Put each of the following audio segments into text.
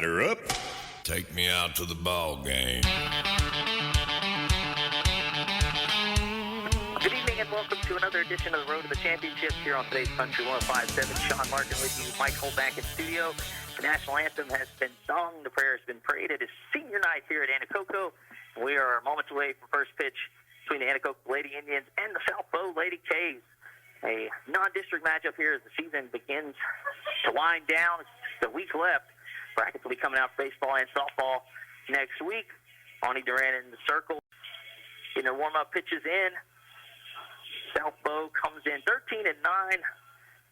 Batter up. Take me out to the ball game. Good evening and welcome to another edition of the Road to the Championships here on today's Country 105.7. Sean Larken with you, Mike Holt back in studio. The national anthem has been sung, the prayer has been prayed. It is senior night here at Anacoco. We are moments away from first pitch between the Anacoco Lady Indians and the South Beau Lady K's. A non-district matchup here as the season begins to wind down. It's a week left. Brackets will be coming out for baseball and softball next week. Bonnie Duran in the circle. Getting their warm-up pitches in. South Beau comes in 13-9,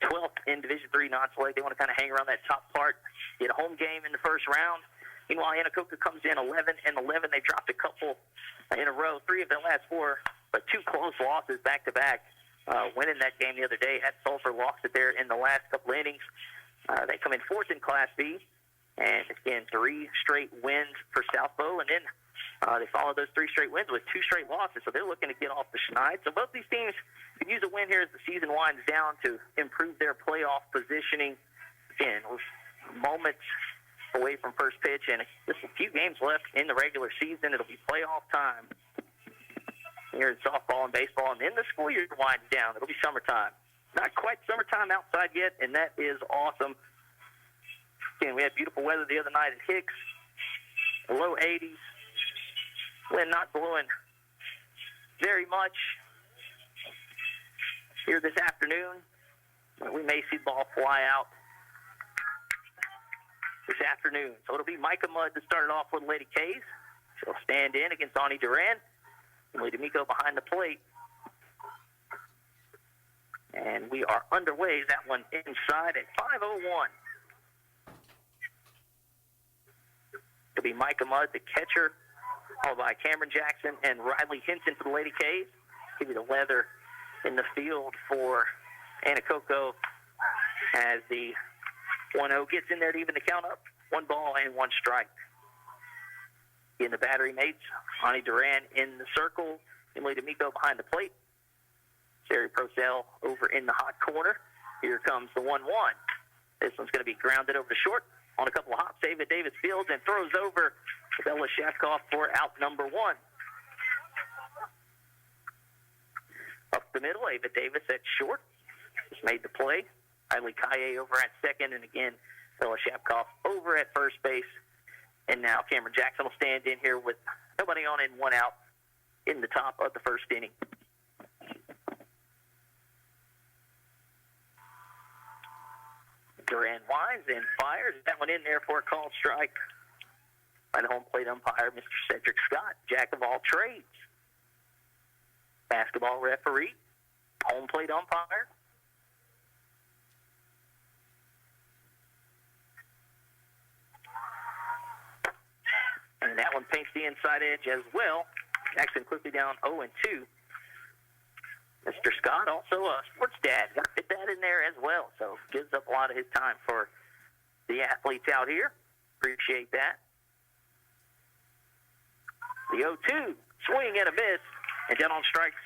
12th in Division III non-select. They want to kind of hang around that top part, get a home game in the first round. Meanwhile, Anacoco comes in 11-11. They dropped a couple in a row, 3 of their last 4, but 2 close losses back-to-back. Winning that game the other day at Sulphur, lost it there in the last couple innings. They come in 4th in Class B, and again, 3 straight wins for South Beau, and then they followed those 3 straight wins with 2 straight losses, so they're looking to get off the schneid. So both these teams could use a win here as the season winds down to improve their playoff positioning. Again, we're moments away from first pitch, and just a few games left in the regular season. It'll be playoff time here in softball and baseball, and then the school year winds down. It'll be summertime. Not quite summertime outside yet, and that is awesome. Again, we had beautiful weather the other night at Hicks, low 80s. Wind not blowing very much here this afternoon. We may see ball fly out this afternoon. So it'll be Micah Mudd to start it off with Lady K's. She'll stand in against Ani Duran. Lady Miko behind the plate. And we are underway. That one inside at 5:01. It'll be Micah Mudd, the catcher, followed by Cameron Jackson and Riley Hinton for the Lady K's. Give you the weather in the field for Anacoco as the 1-0 gets in there to even the count up. 1 ball and 1 strike. In the battery mates, Ani Duran in the circle, Emily D'Amico behind the plate. Sari Procell over in the hot corner. Here comes the 1-1. This one's going to be grounded over to short. On a couple of hops, Ava Davis fields and throws over Bella Shafkoff for out number 1. Up the middle, Ava Davis at short. Just made the play. Riley Kaye over at second, and again, Bella Shafkoff over at first base. And now Cameron Jackson will stand in here with nobody on and 1 out in the top of the first inning. Duran winds and fires. That one in there for a called strike by the home plate umpire, Mr. Cedric Scott, jack of all trades. Basketball referee, home plate umpire. And that one paints the inside edge as well. Jackson quickly down 0-2. Mr. Scott, also a sports dad, got to fit that in there as well. So gives up a lot of his time for the athletes out here. Appreciate that. The 0-2, swing and a miss. And down on strikes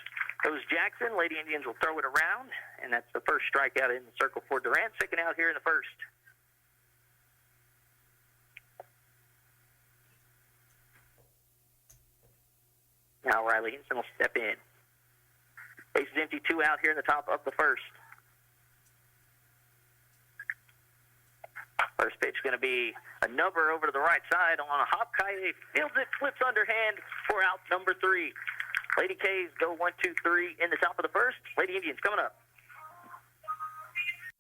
goes Jackson. Lady Indians will throw it around. And that's the first strikeout in the circle for Durant. Second out here in the first. Now Riley Hinson will step in. Base is empty, 2 out here in the top of the first. First pitch going to be a number over to the right side on a hop. Kaye fields it, flips underhand for out number 3. Lady K's go 1, 2, 3 in the top of the first. Lady Indians coming up.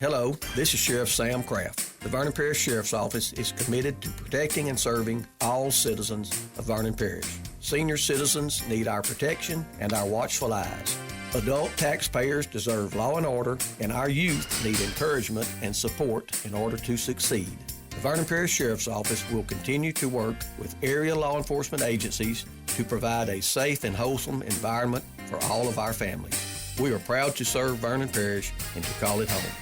Hello, this is Sheriff Sam Craft. The Vernon Parish Sheriff's Office is committed to protecting and serving all citizens of Vernon Parish. Senior citizens need our protection and our watchful eyes. Adult taxpayers deserve law and order, and our youth need encouragement and support in order to succeed. The Vernon Parish Sheriff's Office will continue to work with area law enforcement agencies to provide a safe and wholesome environment for all of our families. We are proud to serve Vernon Parish and to call it home.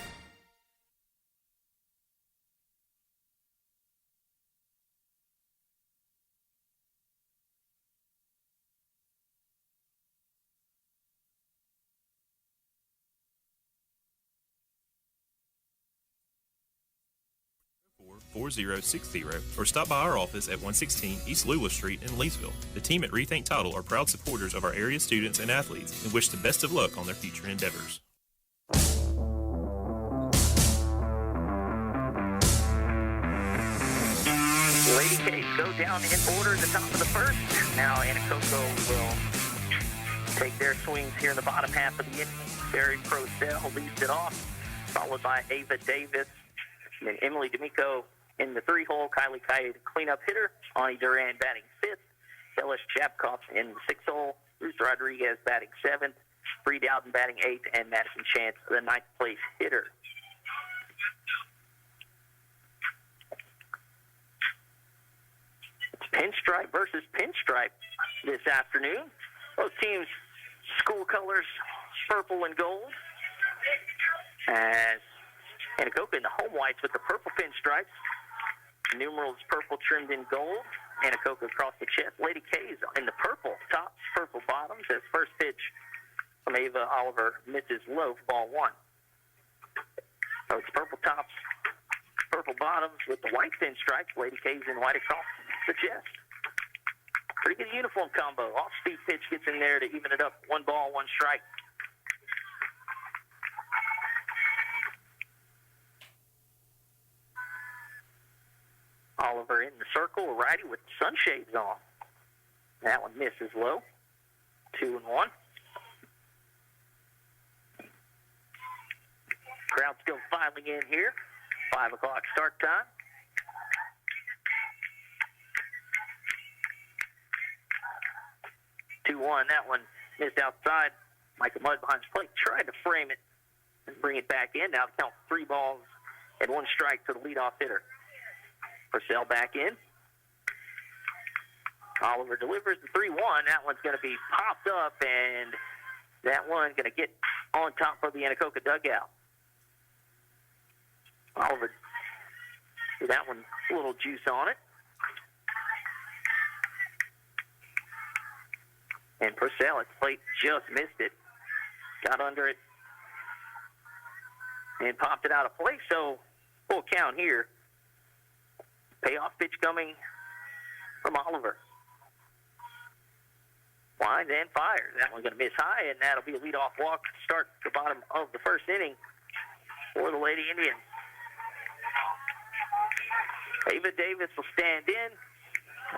888-888-4060 or stop by our office at 116 East Lewis Street in Leesville. The team at Rethink Title are proud supporters of our area students and athletes and wish the best of luck on their future endeavors. Lady K's go down in order at the top of the first. Now Anacoco will take their swings here in the bottom half of the inning. Barry Procell leads it off, followed by Ava Davis. And then Emily D'Amico in the 3-hole. Kylie Kaye, the cleanup hitter. Ani Duran batting 5th. Ellis Chapkoff in the 6-hole. Ruth Rodriguez batting 7th. Bree Dowden batting 8th. And Madison Chance, the 9th place hitter. Pinstripe versus pinstripe this afternoon. Both teams, school colors, purple and gold. As Anacoco in the home whites with the purple pinstripes. Numerals purple trimmed in gold. Anacoco across the chest. Lady K's in the purple tops, purple bottoms. As first pitch from Ava Oliver misses low for ball 1. So it's purple tops, purple bottoms with the white pinstripes. Lady K's in white across the chest. Pretty good uniform combo. Off-speed pitch gets in there to even it up. 1 ball, 1 strike. Oliver in the circle, righty with sunshades on. That one misses low. 2-1. Crowd still filing in here. 5 o'clock start time. 2-1. That one missed outside. Michael Mudd behind his plate tried to frame it and bring it back in. Now count 3 balls and 1 strike to the leadoff hitter. Purcell back in. Oliver delivers the 3-1. That one's going to be popped up, and that one going to get on top of the Anacoco dugout. Oliver, that one, a little juice on it. And Purcell at the plate just missed it. Got under it and popped it out of play. So full count here. Payoff pitch coming from Oliver. Winds and fires. That one's going to miss high, and that'll be a leadoff walk to start the bottom of the first inning for the Lady Indians. Ava Davis will stand in.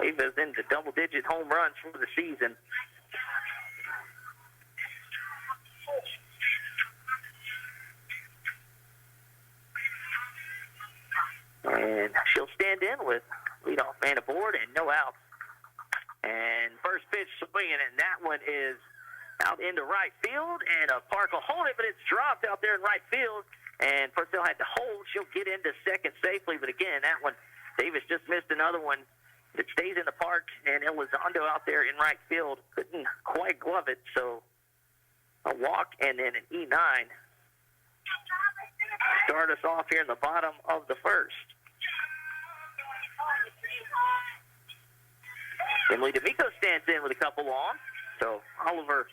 Ava's into double-digit home runs for the season. And she'll stand in with leadoff man aboard and no outs. And first pitch swinging, and that one is out into right field. And Park will hold it, but it's dropped out there in right field. And Purcell had to hold. She'll get into second safely. But again, that one, Davis just missed another one. It stays in the park, and Elizondo out there in right field couldn't quite glove it. So a walk and then an E9. Start us off here in the bottom of the first. Emily D'Amico stands in with a couple on. So Oliver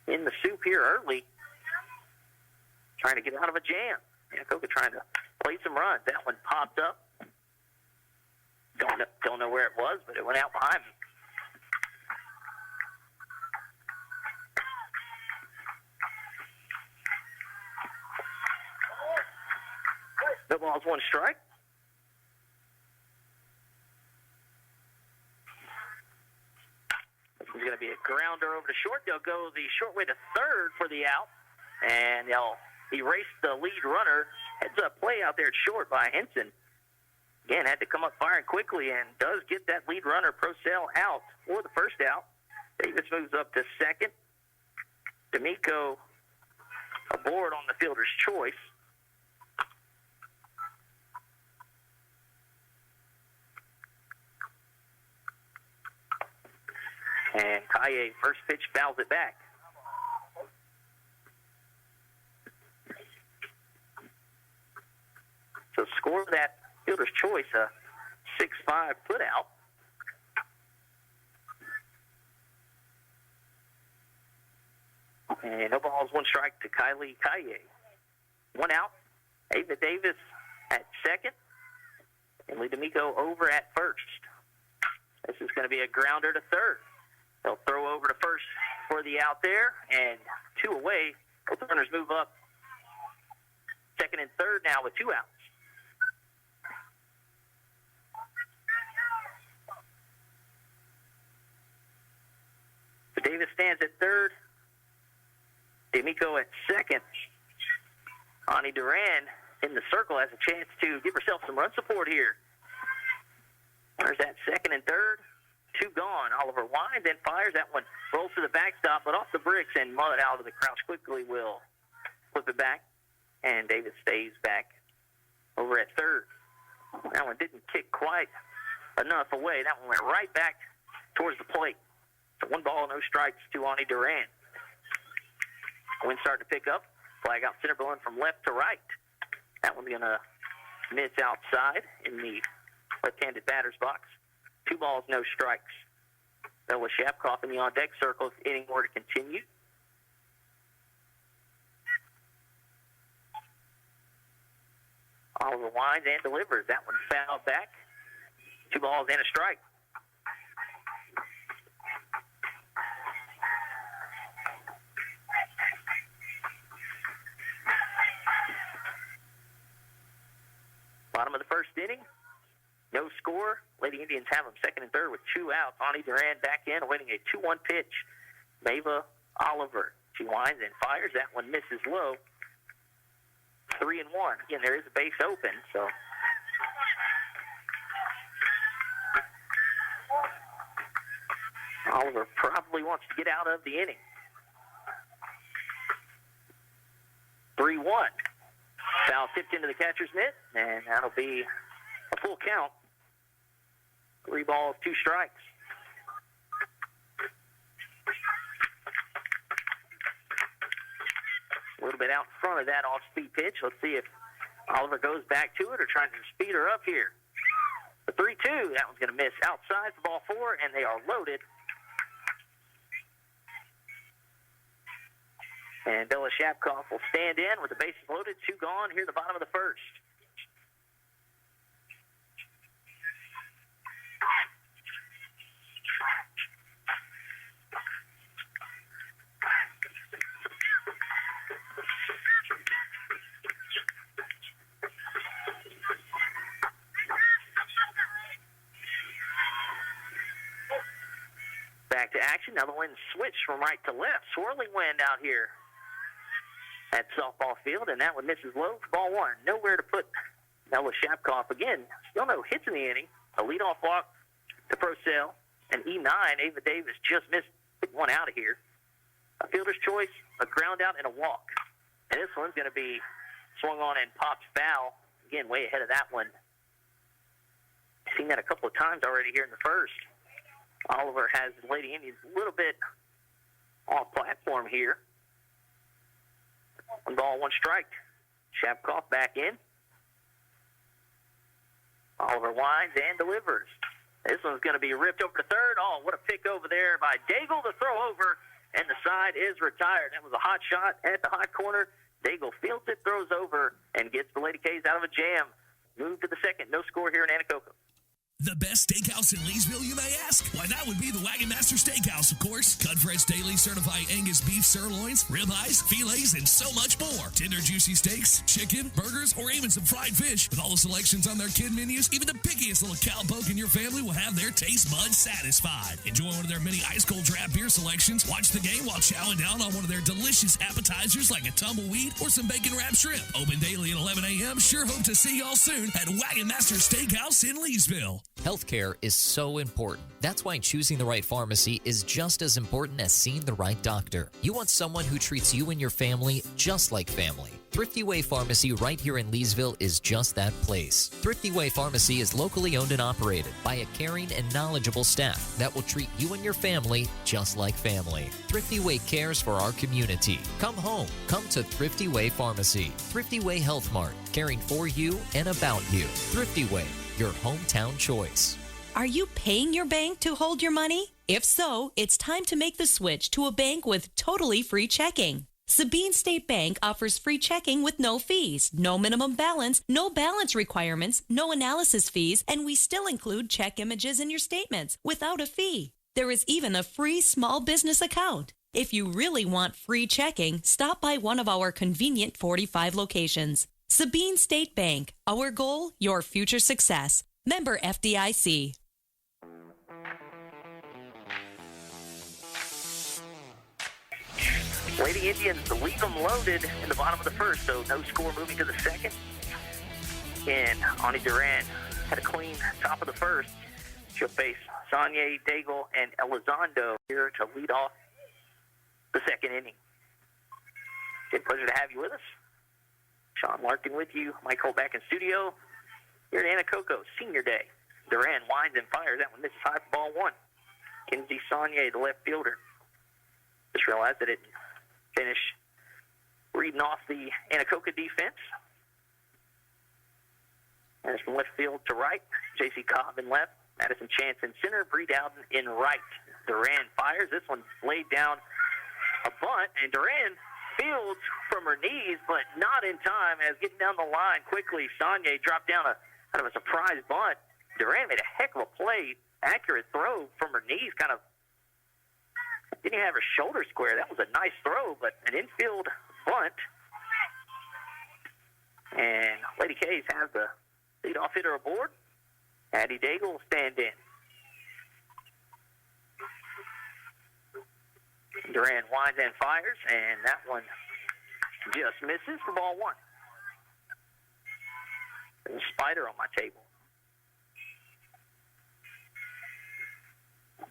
in the soup here early, trying to get out of a jam. Anacoco trying to play some runs. That one popped up. Don't know where it was, but it went out behind me. No balls, 1 strike. This is going to be a grounder over to short. They'll go the short way to third for the out, and they'll erase the lead runner. Heads up play out there at short by Henson. Again, had to come up firing quickly and does get that lead runner, Procell, out for the first out. Davis moves up to second. D'Amico aboard on the fielder's choice. And Kaye, first pitch, fouls it back. So score that fielder's choice, a 6-5 put out. And no balls, 1 strike to Kylie Kaye. 1 out. Ava Davis at second, and Lee D'Amico over at first. This is going to be a grounder to third. They'll throw over to first for the out there, and 2 away. Both runners move up. Second and third now with 2 outs. So Davis stands at third. D'Amico at second. Ani Duran in the circle has a chance to give herself some run support here. There's that second and third. 2 gone. Oliver winds and fires. That one rolls to the backstop, but off the bricks, and Mullet out of the crouch quickly will flip it back, and Davis stays back over at third. That one didn't kick quite enough away. That one went right back towards the plate. So 1 ball, no strikes to Ani Duran. Wind starting to pick up. Flag out center, blowing from left to right. That one's going to miss outside in the left-handed batter's box. 2 balls, no strikes. Bella Shapkoff in the on-deck circle if inning were to continue. Oliver winds and delivers. That one fouled back. 2 balls and a strike. Bottom of the first inning. No score. Lady Indians have them second and third with 2 outs. Ani Duran back in, awaiting a 2-1 pitch. Mava Oliver. She winds and fires. That one misses low. 3-1. Again, there is a base open, so. Oliver probably wants to get out of the inning. 3-1. Foul tipped into the catcher's mitt, and that'll be a full count. 3 balls, 2 strikes. A little bit out in front of that off-speed pitch. Let's see if Oliver goes back to it or tries to speed her up here. The 3-2, that one's going to miss outside for ball 4, and they are loaded. And Bella Shapkoff will stand in with the bases loaded, 2 gone here at the bottom of the first. Back to action. Now the wind switched from right to left. Swirling wind out here at softball field, and that one misses low for ball 1. Nowhere to put Bella Shapkoff. Again, still no hits in the inning. A leadoff walk to Procell, and E9, Ava Davis just missed one out of here. A fielder's choice, a ground out, and a walk. And this one's going to be swung on and popped foul. Again, way ahead of that one. Seen that a couple of times already here in the first. Oliver has the Lady Indians a little bit off platform here. 1 ball, 1 strike. Shapkoff back in. Oliver winds and delivers. This one's going to be ripped over to third. Oh, what a pick over there by Daigle. The throw over, and the side is retired. That was a hot shot at the hot corner. Daigle fields it, throws over, and gets the Lady K's out of a jam. Move to the second. No score here in Anacoco. The best steakhouse in Leesville, you may ask? Why, that would be the Wagon Master Steakhouse, of course. Cut fresh daily certified Angus beef sirloins, ribeyes, fillets, and so much more. Tender, juicy steaks, chicken, burgers, or even some fried fish. With all the selections on their kid menus, even the pickiest little cowpoke in your family will have their taste buds satisfied. Enjoy one of their many ice-cold draft beer selections. Watch the game while chowing down on one of their delicious appetizers like a tumbleweed or some bacon-wrapped shrimp. Open daily at 11 a.m. Sure hope to see y'all soon at Wagon Master Steakhouse in Leesville. Healthcare is so important. That's why choosing the right pharmacy is just as important as seeing the right doctor. You want someone who treats you and your family just like family. Thrifty Way Pharmacy right here in Leesville is just that place. Thrifty Way Pharmacy is locally owned and operated by a caring and knowledgeable staff that will treat you and your family just like family. Thrifty Way cares for our community. Come home. Come to Thrifty Way Pharmacy. Thrifty Way Health Mart, caring for you and about you. Thrifty Way, your hometown choice. Are you paying your bank to hold your money? If so, it's time to make the switch to a bank with totally free checking. Sabine State Bank offers free checking with no fees, no minimum balance, no balance requirements, no analysis fees, and we still include check images in your statements without a fee. There is even a free small business account. If you really want free checking, stop by one of our convenient 45 locations. Sabine State Bank. Our goal, your future success. Member FDIC. Lady Indians leave them loaded in the bottom of the first, so no score moving to the second. And Ani Duran had a clean top of the first. She'll face Sonia Daigle and Elizondo here to lead off the second inning. It's a pleasure to have you with us. Sean Larken with you. Mike Holt back in studio. Here at Anacoco, Senior Day. Duran winds and fires. That one misses high for ball one. Kinsey Saunier, the left fielder. Just realized that it finished reading off the Anacoco defense. And it's from left field to right. J.C. Cobb in left. Madison Chance in center. Bree Dowden in right. Duran fires. This one laid down a bunt, and Duran fields from her knees, but not in time as getting down the line quickly. Saunier dropped down a kind of a surprise bunt. Duran made a heck of a play. Accurate throw from her knees, kind of didn't even have her shoulder square. That was a nice throw, but an infield bunt. And Lady K's have the leadoff hitter aboard. Addie Daigle will stand in. Duran winds and fires, and that one just misses for ball one. There's a spider on my table.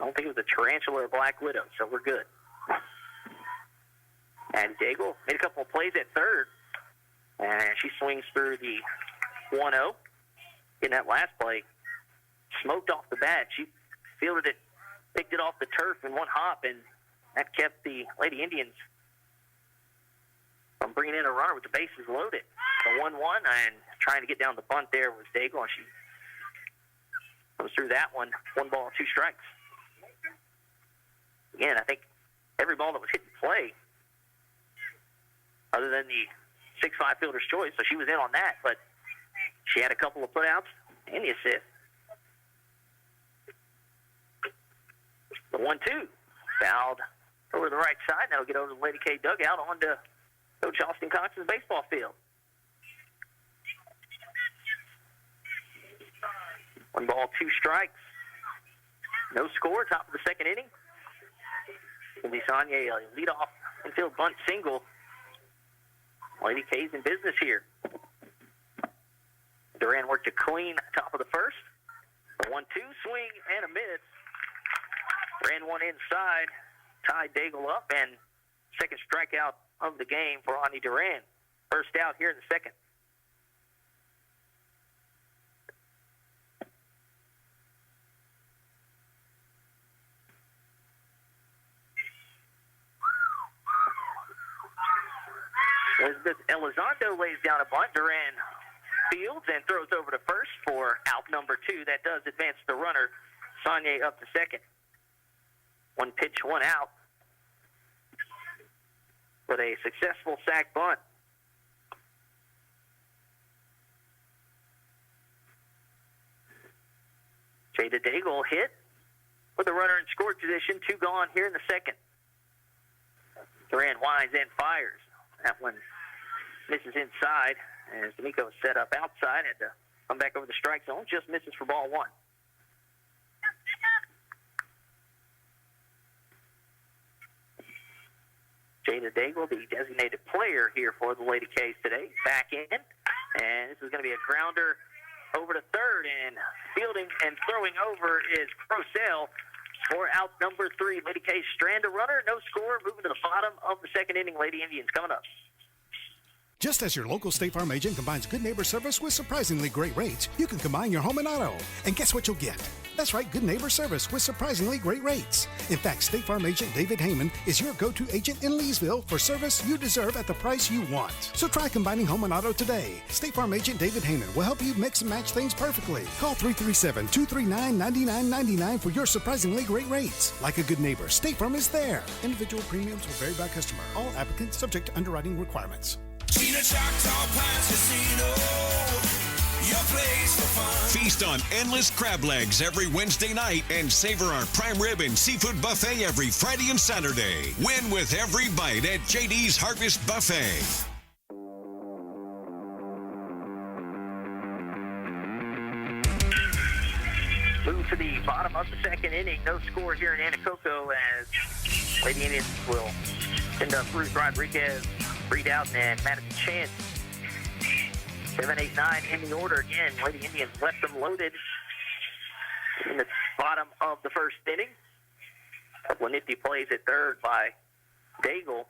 I don't think it was a tarantula or black widow, so we're good. And Daigle made a couple of plays at third, and she swings through the 1-0. In that last play, smoked off the bat. She fielded it, picked it off the turf in one hop, and that kept the Lady Indians from bringing in a runner with the bases loaded. The 1-1, and trying to get down the bunt there was Daigle, and she comes through that one. 1 ball, 2 strikes. Again, I think every ball that was hit in play, other than the 6-5 fielder's choice, so she was in on that, but she had a couple of putouts and the assist. The 1-2 fouled over the right side. That'll get over to the Lady K dugout onto Coach Austin Cox's baseball field. 1 ball, 2 strikes. No score, top of the second inning. Cindy Saunier, a leadoff infield bunt single. Lady K's in business here. Duran worked a clean top of the first. A 1-2 swing and a miss. Ran one inside, tied Daigle up, and second strikeout of the game for Ani Duran. First out here in the second. Elizabeth Elizondo lays down a bunt. Duran fields and throws over to first for out number 2. That does advance the runner. Saunier up to second. 1 pitch, 1 out. With a successful sac bunt. Jada Daigle hit with the runner in scoring position. 2 gone here in the second. Duran winds and fires. That one misses inside as D'Amico is set up outside. Had to come back over the strike zone. Just misses for ball 1. Jada Daigle, the designated player here for the Lady K's today, back in. And this is going to be a grounder over to third. And fielding and throwing over is Crosell for out number 3. Lady K's strand a runner, no score, moving to the bottom of the second inning. Lady Indians coming up. Just as your local State Farm agent combines good neighbor service with surprisingly great rates, you can combine your home and auto. And guess what you'll get? That's right, good neighbor service with surprisingly great rates. In fact, State Farm agent David Heyman is your go-to agent in Leesville for service you deserve at the price you want. So try combining home and auto today. State Farm agent David Heyman will help you mix and match things perfectly. Call 337-239-9999 for your surprisingly great rates. Like a good neighbor, State Farm is there. Individual premiums will vary by customer. All applicants subject to underwriting requirements. Gina Choctaw Pines Casino, your place for fun. Feast on endless crab legs every Wednesday night and savor our prime rib and seafood buffet every Friday and Saturday. Win with every bite at JD's Harvest Buffet. Move to the bottom of the second inning. No score here in Anacoco as Lady Indians will send up Ruth Rodriguez, Reed Out, and Madison Chance. 7, 8, 9 in the order again. Lady Indians left them loaded in the bottom of the first inning. A couple of nifty plays at third by Daigle.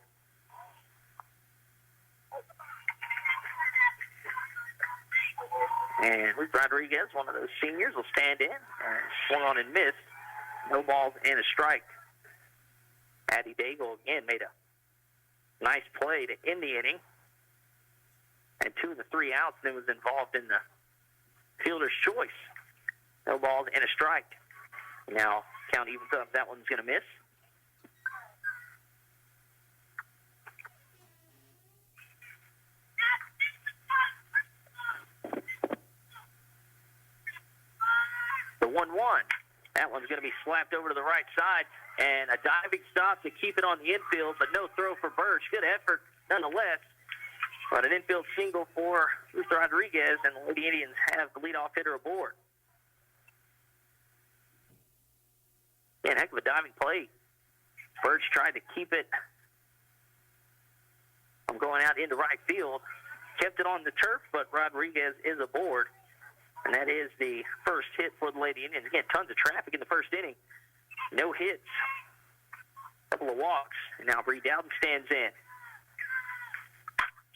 And Ruth Rodriguez, one of those seniors, will stand in. Swung on and missed. No balls and a strike. Addie Daigle again made a nice play to end the inning. And 2 of the 3 outs, and it was involved in the fielder's choice. No balls and a strike. Now, count evens up. That one's going to miss. The 1-1. That one's going to be slapped over to the right side. And a diving stop to keep it on the infield, but no throw for Birch. Good effort nonetheless. But an infield single for Ruth Rodriguez, and the Lady Indians have the leadoff hitter aboard. And heck of a diving play. Birch tried to keep it from going out into right field. Kept it on the turf, but Rodriguez is aboard. And that is the first hit for the Lady Indians. Again, tons of traffic in the first inning. No hits. A couple of walks. And now Bree Dowden stands in.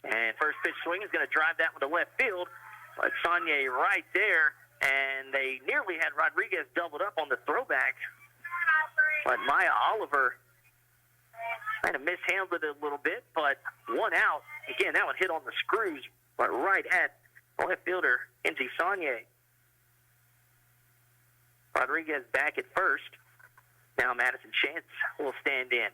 And first pitch swing is going to drive that one to left field. But Saunier right there. And they nearly had Rodriguez doubled up on the throwback. But Maya Oliver kind of mishandled it a little bit. But 1 out. Again, that one hit on the screws. But right at left fielder, Enzi Saunier. Rodriguez back at first. Now Madison Chance will stand in.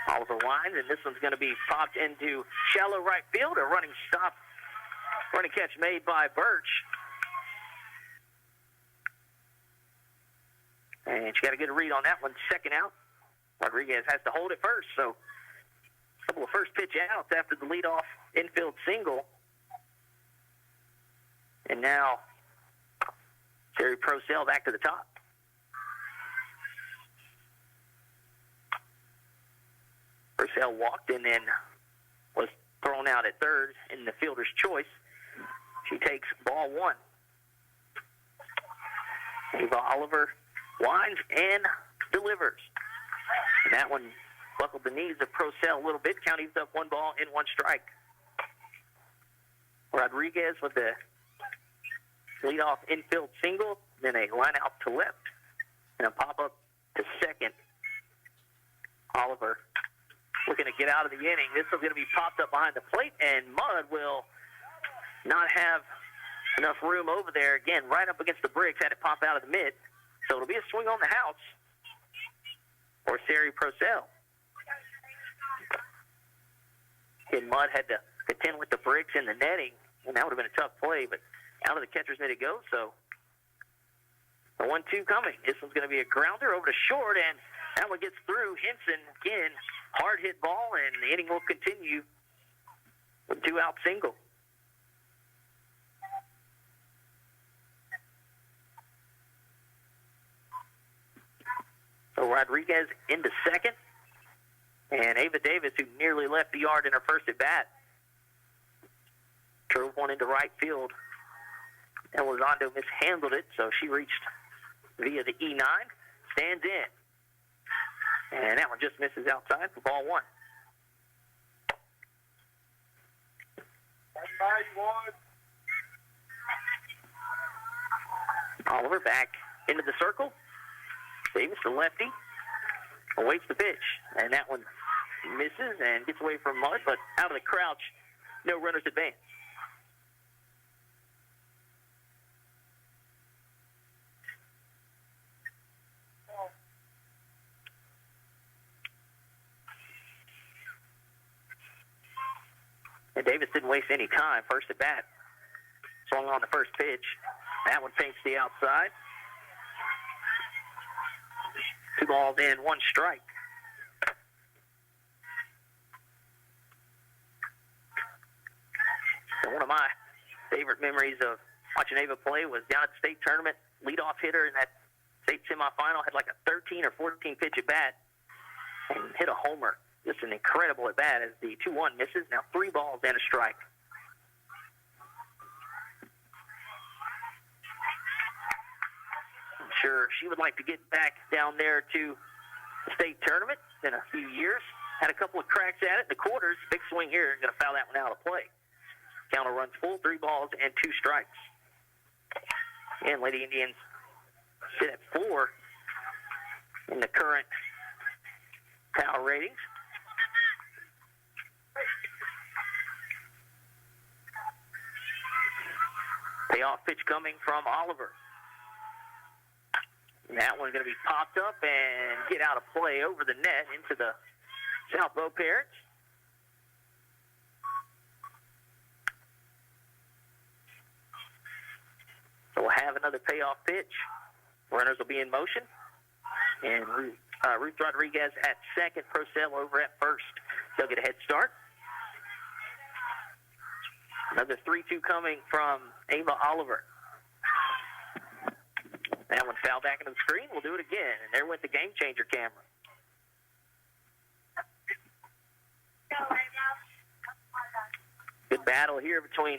Oliver lines, and this one's going to be popped into shallow right field. A running stop, running catch made by Birch. And she got a good read on that one. Second out. Rodriguez has to hold it first, so a couple of first pitch outs after the leadoff infield single. And now Terry Procell back to the top. Procell walked and then was thrown out at third in the fielder's choice. She takes ball 1. Ava Oliver winds and delivers. And that one buckled the knees of Procell a little bit. Count evens up 1 ball and 1 strike. Rodriguez with the leadoff infield single, then a line out to left, and a pop-up to second. Oliver looking to get out of the inning. This is going to be popped up behind the plate, and Mudd will not have enough room over there. Again, right up against the bricks, had it pop out of the mid. So it'll be a swing on the house for Sari Procell. And Mudd had to contend with the bricks and the netting, and that would have been a tough play, but out of the catcher's mitt it goes, so the 1-2 coming. This one's going to be a grounder over to short, and that one gets through. Henson, again, hard hit ball, and the inning will continue with 2-out single. So Rodriguez into second, and Ava Davis, who nearly left the yard in her first at bat, drove one into right field. Elizondo mishandled it, so she reached via the E9, stands in. And that one just misses outside for ball 1. Oliver back into the circle. Davis, the lefty, awaits the pitch. And that one misses and gets away from Mudd, but out of the crouch, no runners advance. And Davis didn't waste any time. First at bat, swung on the first pitch. That one fakes the outside. 2 balls and 1 strike. And one of my favorite memories of watching Ava play was down at the state tournament. Leadoff hitter in that state semifinal had like a 13 or 14 pitch at bat and hit a homer. Just an incredible at bat as the 2-1 misses. Now 3 balls and a strike. I'm sure she would like to get back down there to the state tournament in a few years. Had a couple of cracks at it in the quarters. Big swing here. Going to foul that one out of play. Counter runs full, 3 balls and 2 strikes. And Lady Indians sit at 4 in the current power ratings. Payoff pitch coming from Oliver. And that one's going to be popped up and get out of play over the net into the South Beau Parents. So we'll have another payoff pitch. Runners will be in motion. And Ruth Rodriguez at second, Procell over at first. They'll get a head start. Another 3-2 coming from Ava Oliver. That one fouled back into the screen. We'll do it again. And there went the game changer camera. Good battle here between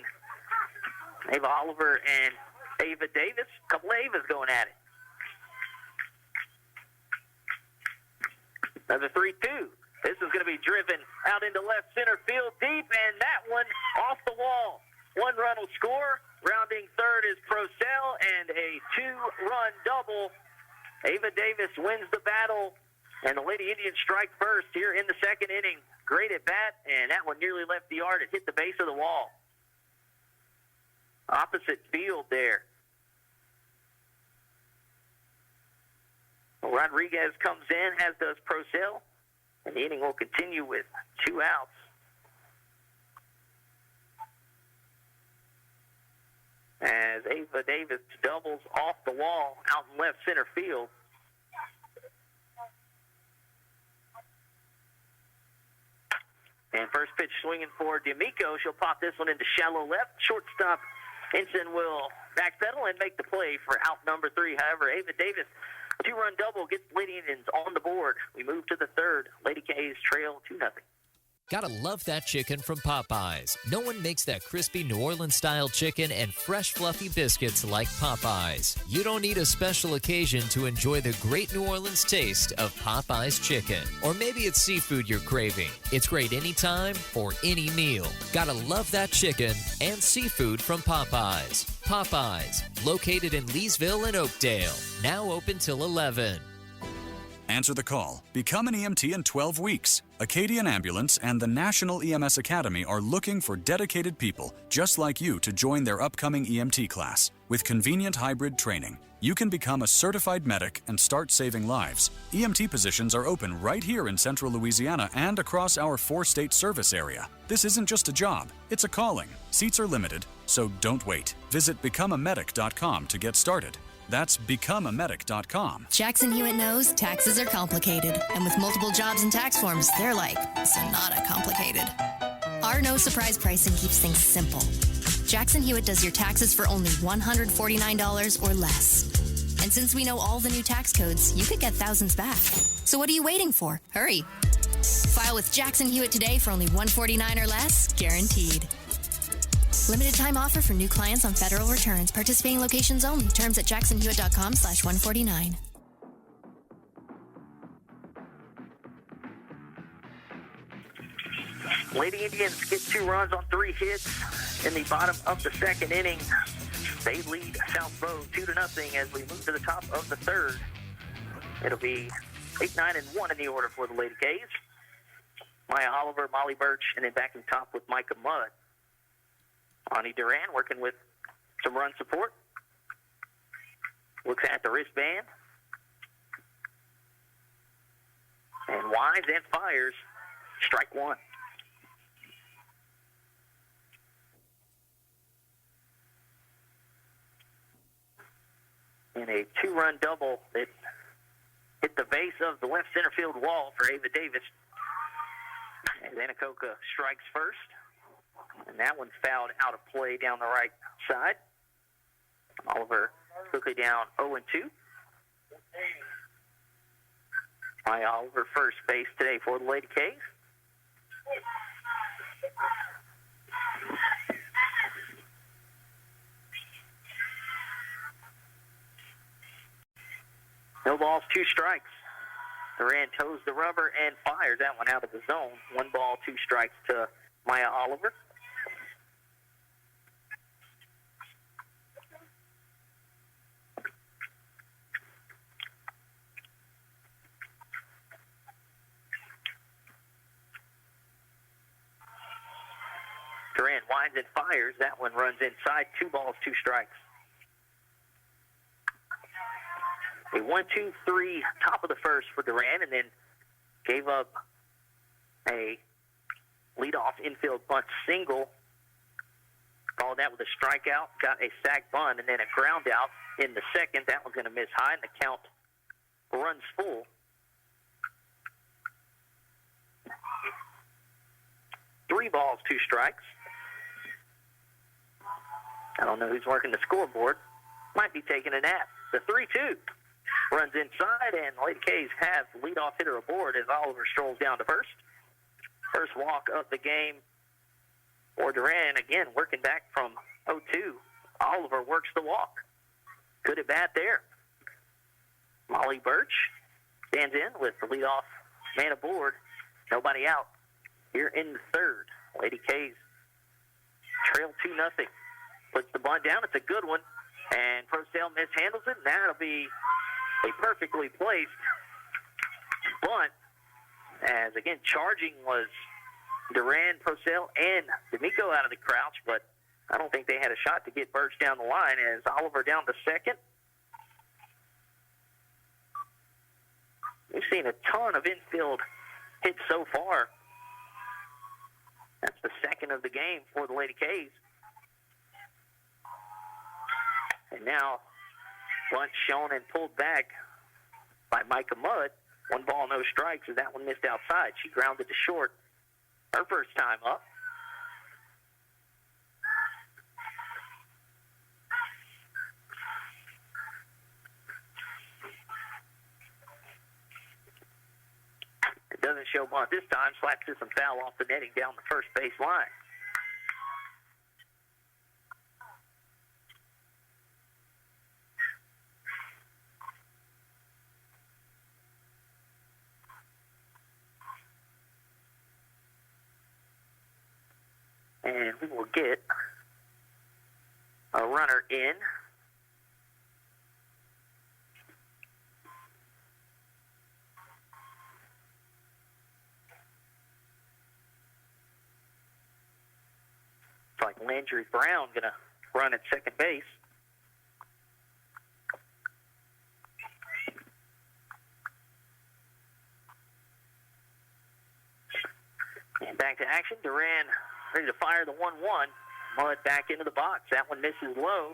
Ava Oliver and Ava Davis. A couple of Avas going at it. Another 3-2. This is going to be driven out into left center field deep, and that one off the wall. 1 run will score. Rounding third is Procell, and a 2-run double. Ava Davis wins the battle, and the Lady Indians strike first here in the second inning. Great at bat, and that one nearly left the yard. It hit the base of the wall. Opposite field there. Rodriguez comes in, as does Procell. And the inning will continue with 2 outs. As Ava Davis doubles off the wall out in left center field. And first pitch swinging for D'Amico. She'll pop this one into shallow left. Shortstop Ensign will backpedal and make the play for out number 3. However, Ava Davis, 2-run double, gets Lady Indians on the board. We move to the third. Lady K's trail 2-0. Gotta love that chicken from Popeyes. No one makes that crispy New Orleans-style chicken and fresh, fluffy biscuits like Popeyes. You don't need a special occasion to enjoy the great New Orleans taste of Popeyes chicken. Or maybe it's seafood you're craving. It's great anytime for any meal. Gotta love that chicken and seafood from Popeyes. Popeyes, located in Leesville and Oakdale. Now open till 11. Answer the call. Become an EMT in 12 weeks. Acadian Ambulance and the National EMS Academy are looking for dedicated people just like you to join their upcoming EMT class. With convenient hybrid training, you can become a certified medic and start saving lives. EMT positions are open right here in central Louisiana and across our 4-state service area. This isn't just a job, it's a calling. Seats are limited, so don't wait. Visit becomeamedic.com to get started. That's becomeamedic.com. Jackson Hewitt knows taxes are complicated, and with multiple jobs and tax forms, they're like Sonata complicated. Our no surprise pricing keeps things simple. Jackson Hewitt does your taxes for only $149 or less. And since we know all the new tax codes, you could get thousands back. So what are you waiting for? Hurry. File with Jackson Hewitt today for only $149 or less, guaranteed. Limited time offer for new clients on federal returns. Participating locations only. Terms at jacksonhewitt.com/149. Lady Indians get 2 runs on 3 hits in the bottom of the second inning. They lead South Bow 2-0 as we move to the top of the third. It'll be 8, 9, and 1 in the order for the Lady K's. Maya Oliver, Molly Birch, and then back in top with Micah Mudd. Ani Duran working with some run support. Looks at the wristband. And winds and fires. Strike one. In a 2-run double that hit the base of the left center field wall for Ava Davis. And Anacoco strikes first. And that one's fouled out of play down the right side. Oliver quickly down 0-2. Maya Oliver first base today for the Lady K's. No balls, 2 strikes. Duran toes the rubber and fires that one out of the zone. 1 ball, 2 strikes to Maya Oliver. Duran winds and fires. That one runs inside. 2 balls, 2 strikes. A 1-2-3 top of the first for Duran, and then gave up a leadoff infield bunt single. Followed that with a strikeout, got a sac bunt, and then a ground out in the second. That one's going to miss high, and the count runs full. 3 balls, 2 strikes. I don't know who's working the scoreboard. Might be taking a nap. The 3-2 runs inside, and the Lady K's have the leadoff hitter aboard as Oliver strolls down to first. First walk of the game for Duran. Again, working back from 0-2. Oliver works the walk. Good at bat there. Molly Birch stands in with the leadoff man aboard. Nobody out here in the third. Lady K's trail 2-0. Puts the bunt down. It's a good one. And Prosell mishandles it. And that'll be a perfectly placed bunt. As, again, charging was Duran, Prosell, and D'Amico out of the crouch. But I don't think they had a shot to get Birch down the line as Oliver down to second. We've seen a ton of infield hits so far. That's the second of the game for the Lady K's. And now, bunt shown and pulled back by Micah Mudd. 1 ball, no strikes, as that one missed outside. She grounded to short her first time up. It doesn't show bunt this time. Slap system foul off the netting down the first base line. And we will get a runner in. It's like Landry Brown going to run at second base. And back to action. Duran ready to fire the 1-1. Mudd back into the box. That one misses low.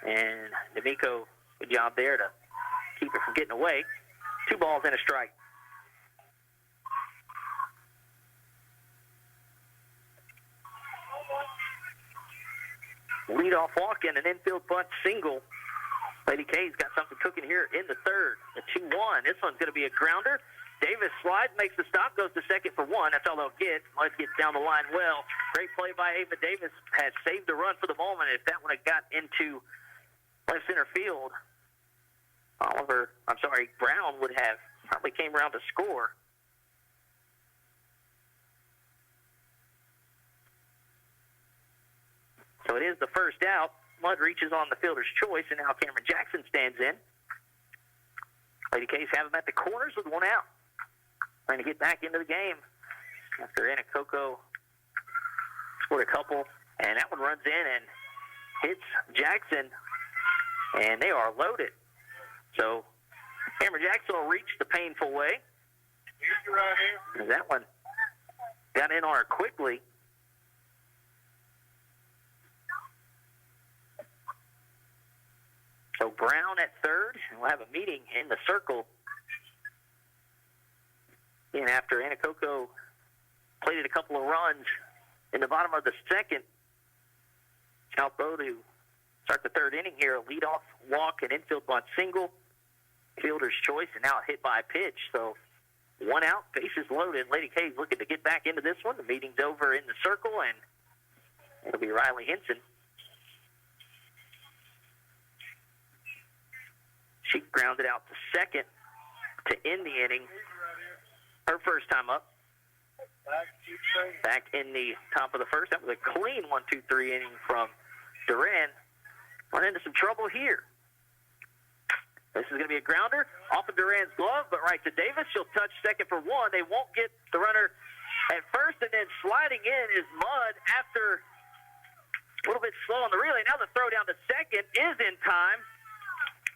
And D'Amico, good job there to keep it from getting away. 2 balls and a strike. Leadoff walk and an infield bunt single. Lady K's got something cooking here in the third. The 2-1. This one's going to be a grounder. Davis slides, makes the stop, goes to second for 1. That's all they'll get. Mudd gets down the line well. Great play by Ava Davis. Has saved the run for the moment. If that one had got into left center field, Brown would have probably came around to score. So it is the first out. Mudd reaches on the fielder's choice, and now Cameron Jackson stands in. Lady K's have him at the corners with one out. Trying to get back into the game after Anacoco scored a couple, and that one runs in and hits Jackson, and they are loaded. So Cameron Jackson will reach the painful way. And that one got in on her quickly. So Brown at third. We'll have a meeting in the circle. And after Anacoco plated a couple of runs in the bottom of the second, South Beau to start the third inning here. A leadoff walk, an infield bunt single, fielder's choice, and now hit by a pitch. So one out, bases loaded. Lady K's looking to get back into this one. The meeting's over in the circle, and it'll be Riley Henson. She grounded out to second to end the inning. Her first time up. Back in the top of the first. That was a clean 1-2-3 inning from Duran. Run into some trouble here. This is going to be a grounder off of Duran's glove, but right to Davis. She'll touch second for one. They won't get the runner at first, and then sliding in is Mudd after a little bit slow on the relay. Now the throw down to second is in time,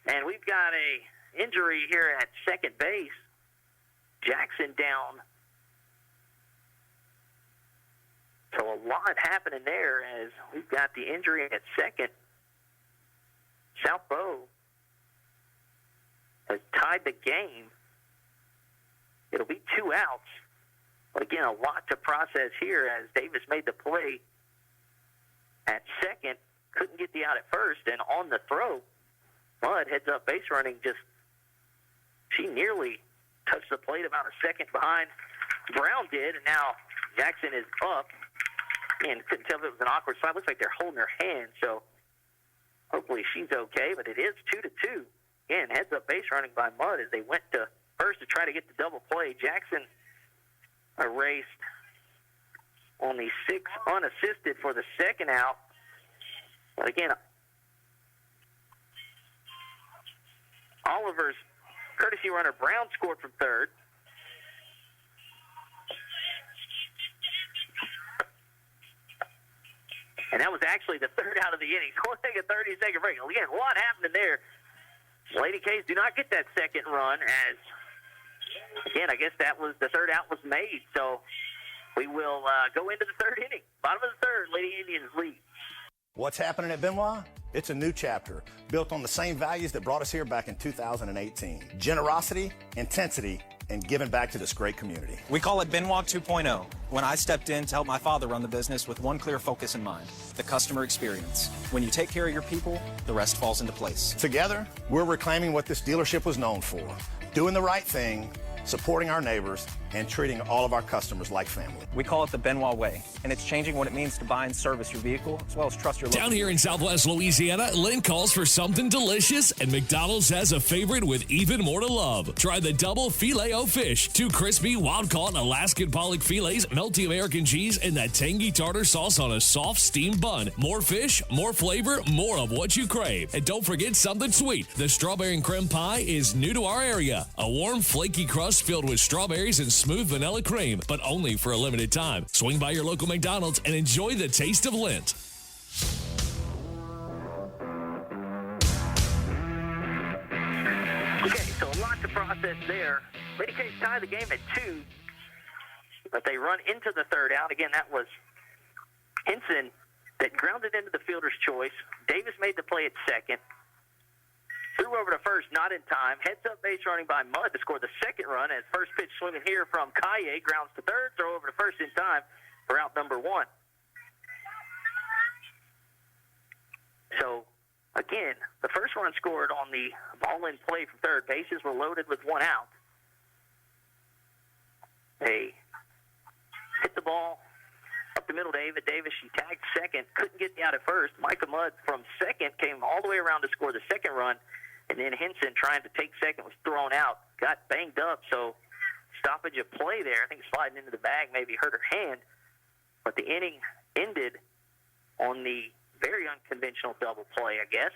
and we've got a injury here at second base. Jackson down. So a lot happening there as we've got the injury at second. South Beau has tied the game. It'll be 2 outs. But again, a lot to process here as Davis made the play at second. Couldn't get the out at first. And on the throw, Mudd heads up base running. She nearly touched the plate about a second behind Brown did. And now Jackson is up. And couldn't tell if it was an awkward slide. Looks like they're holding her hand. So hopefully she's okay. But it is 2-2. Again, heads up base running by Mudd as they went to first to try to get the double play. Jackson erased on the 6 unassisted for the second out. But again, Oliver's courtesy runner Brown scored from third. And that was actually the third out of the inning. So we'll take a 30-second break. Again, a lot happening there. Lady K's do not get that second run as, again, I guess that was the third out was made. So we will go into the third inning. Bottom of the third, Lady Indians lead. What's happening at Benoit? It's a new chapter built on the same values that brought us here back in 2018. Generosity, intensity, and giving back to this great community. We call it Benoit 2.0. When I stepped in to help my father run the business with one clear focus in mind, the customer experience. When you take care of your people, the rest falls into place. Together, we're reclaiming what this dealership was known for, doing the right thing, supporting our neighbors, and treating all of our customers like family. We call it the Benoit way, and it's changing what it means to buy and service your vehicle, as well as trust your local. Down here in Southwest Louisiana, Lynn calls for something delicious, and McDonald's has a favorite with even more to love. Try the double Filet-O-Fish. 2 crispy, wild-caught Alaskan pollock fillets, melty American cheese, and that tangy tartar sauce on a soft steamed bun. More fish, more flavor, more of what you crave. And don't forget something sweet. The strawberry and creme pie is new to our area. A warm, flaky crust filled with strawberries and smooth vanilla cream, but only for a limited time. Swing by your local McDonald's and enjoy the taste of Lent. Okay, so a lot to process there. Lady K's tie the game at 2, but they run into the third out. Again, that was Henson that grounded into the fielder's choice. Davis made the play at second. Threw over to first, not in time. Heads up base running by Mudd to score the second run as first pitch swinging here from Kaye. Grounds to third, throw over to first in time for out number 1. So, again, the first run scored on the ball in play from third. Bases were loaded with 1 out. They hit the ball up the middle to Ava Davis. She tagged second, couldn't get the out at first. Micah Mudd from second came all the way around to score the second run. And then Henson, trying to take second, was thrown out, got banged up. So stoppage of play there. I think sliding into the bag maybe hurt her hand. But the inning ended on the very unconventional double play, I guess.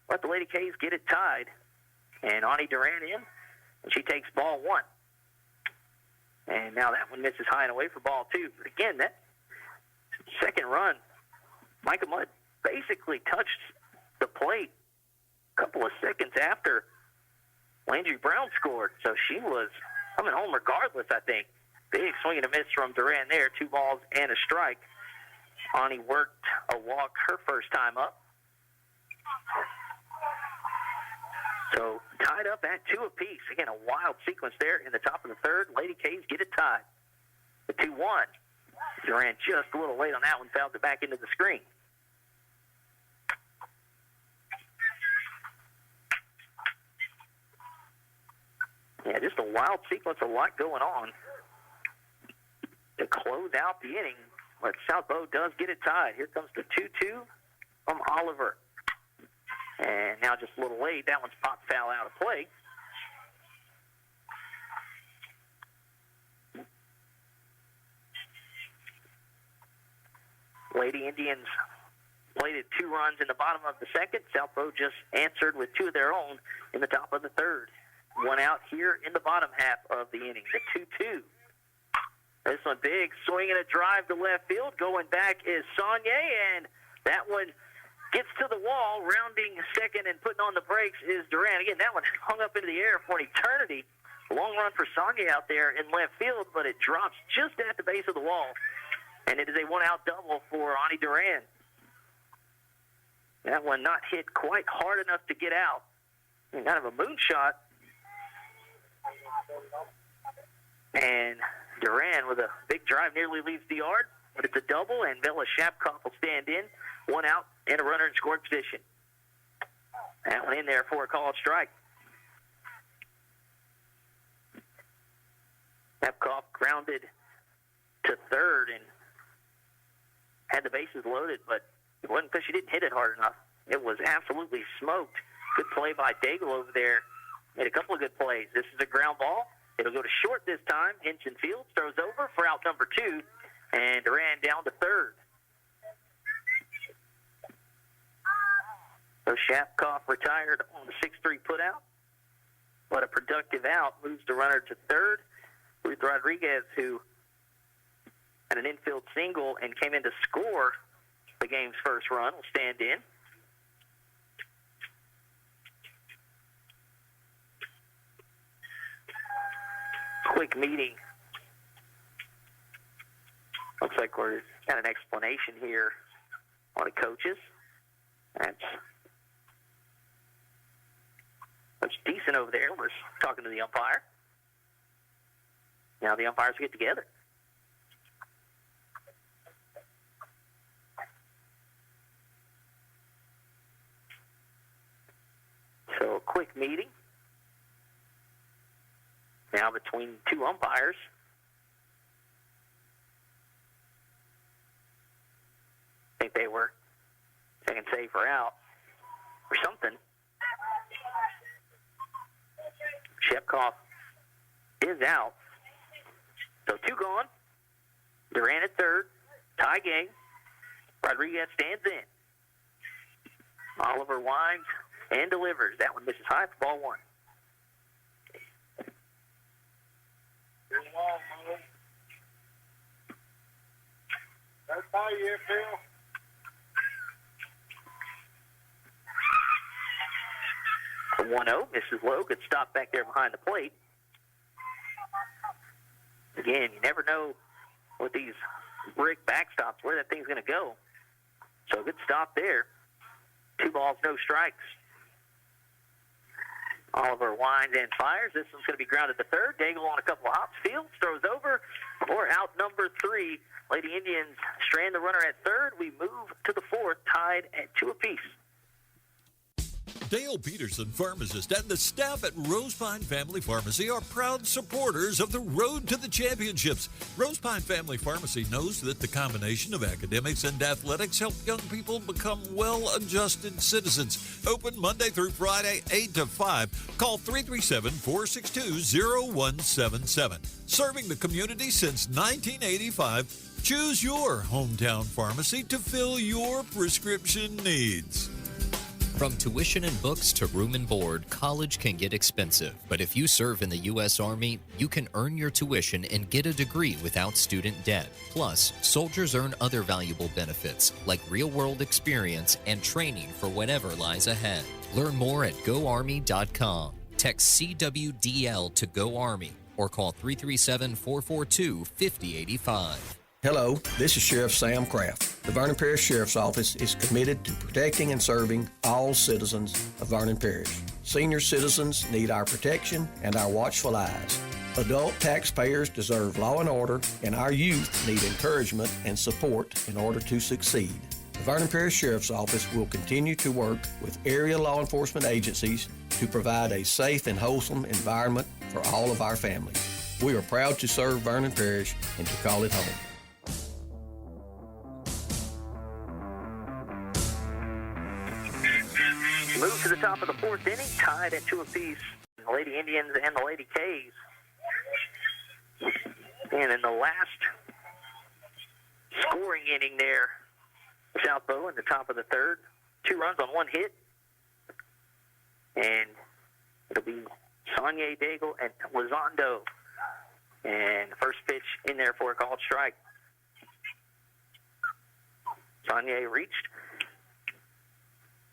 Let the Lady K's get it tied. And Ani Duran in, and she takes ball 1. And now that one misses high and away for ball 2. But again, that second run, Micah Mudd basically touched the plate a couple of seconds after Landry Brown scored. So she was coming home regardless, I think. Big swing and a miss from Duran there. 2 balls and a strike. Ani worked a walk her first time up. So tied up at 2 apiece. Again, a wild sequence there in the top of the third. Lady K's get it tied. The 2-1. Duran just a little late on that one, fouled it back into the screen. Yeah, just a wild sequence, a lot going on to close out the inning. But South Bow does get it tied. Here comes the 2-2 from Oliver. And now just a little late. That one's popped foul out of play. Lady Indians plated 2 runs in the bottom of the second. South Bow just answered with 2 of their own in the top of the third. 1 out here in the bottom half of the inning. The 2-2. This one big swing and a drive to left field. Going back is Saunier, and that one gets to the wall. Rounding second and putting on the brakes is Duran. Again, that one hung up into the air for an eternity. Long run for Saunier out there in left field, but it drops just at the base of the wall. And it is a 1-out double for Ani Duran. That one not hit quite hard enough to get out. And kind of a moonshot. And Duran with a big drive nearly leaves the yard, but it's a double, and Bella Shapkoff will stand in. 1 out and a runner in scoring position. That one in there for a called strike. Shapkoff grounded to third and had the bases loaded, but it wasn't because she didn't hit it hard enough. It was absolutely smoked. Good play by Daigle over there. Made a couple of good plays. This is a ground ball. It'll go to short this time. Hinton Fields throws over for out number 2, and Duran down to third. So Shapkoff retired on the 6-3 putout, but a productive out moves the runner to third. Ruth Rodriguez, who had an infield single and came in to score the game's first run, will stand in. Quick meeting. Looks like we're got an explanation here on the coaches. That's decent over there. Was talking to the umpire. Now the umpires get together. So a quick meeting now between 2 umpires. I think they were second save for out or something. Shapkoff is out. So 2 gone. Duran at third. Tie game. Rodriguez stands in. Oliver winds and delivers. That one misses high for ball 1. That's how you feel. The 1-0 misses low. Good stop back there behind the plate. Again, you never know with these brick backstops where that thing's going to go. So good stop there. 2 balls, no strikes. Oliver winds and fires. This one's going to be grounded to third. Daigle on a couple of hops. Fields throws over for out number 3. Lady Indians strand the runner at third. We move to the 4th, tied at 2 apiece. Dale Peterson, pharmacist, and the staff at Rose Pine Family Pharmacy are proud supporters of the Road to the Championships. Rose Pine Family Pharmacy knows that the combination of academics and athletics help young people become well-adjusted citizens. Open Monday through Friday, 8 to 5. Call 337-462-0177. Serving the community since 1985, choose your hometown pharmacy to fill your prescription needs. From tuition and books to room and board, college can get expensive. But if you serve in the U.S. Army, you can earn your tuition and get a degree without student debt. Plus, soldiers earn other valuable benefits, like real-world experience and training for whatever lies ahead. Learn more at GoArmy.com. Text CWDL to GoArmy or call 337-442-5085. Hello, this is Sheriff Sam Craft. The Vernon Parish Sheriff's Office is committed to protecting and serving all citizens of Vernon Parish. Senior citizens need our protection and our watchful eyes. Adult taxpayers deserve law and order, and our youth need encouragement and support in order to succeed. The Vernon Parish Sheriff's Office will continue to work with area law enforcement agencies to provide a safe and wholesome environment for all of our families. We are proud to serve Vernon Parish and to call it home. Move to the top of the fourth inning, tied at 2 apiece. The Lady Indians and the Lady K's. And in the last scoring inning there, South Bow in the top of the third. 2 runs on 1 hit. And it'll be Sonia Daigle and Lizondo. And the first pitch in there for a called strike. Sonia reached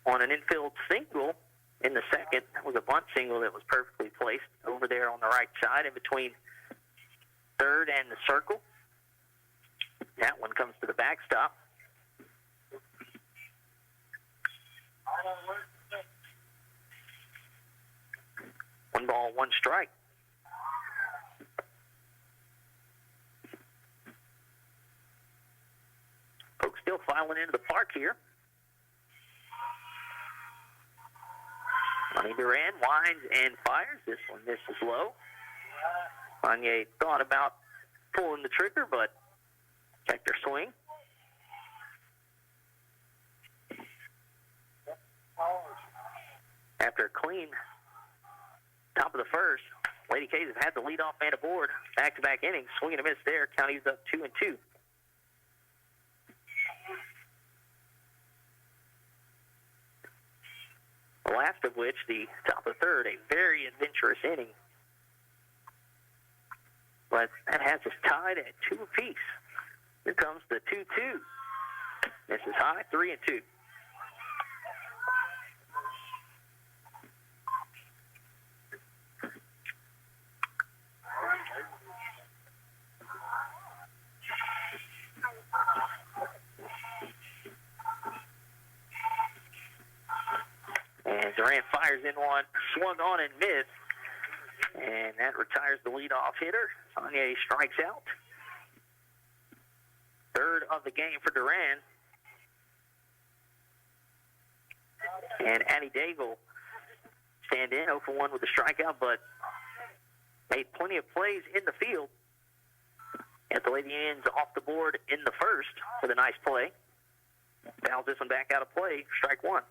on an infield single in the second. That was a bunt single that was perfectly placed over there on the right side in between third and the circle. That one comes to the backstop. One ball, 1 strike. Folks still filing into the park here. Money Duran winds and fires. This one misses low. Kanye thought about pulling the trigger, but checked her swing. After a clean top of the first, Lady K's have had the leadoff man aboard. Back-to-back innings, swing and a miss there. County's up 2-2. The last of which, the top of the third, a very adventurous inning. But that has us tied at 2 apiece. Here comes the 2-2. This is high, 3-2. And Durant fires in one, swung on and missed. And that retires the leadoff hitter. Sonia strikes out. Third of the game for Duran. And Addie Daigle stand in 0 for 1 with a strikeout, but made plenty of plays in the field. At the Lady Indians off the board in the first with a nice play. Fouls this one back out of play, strike 1.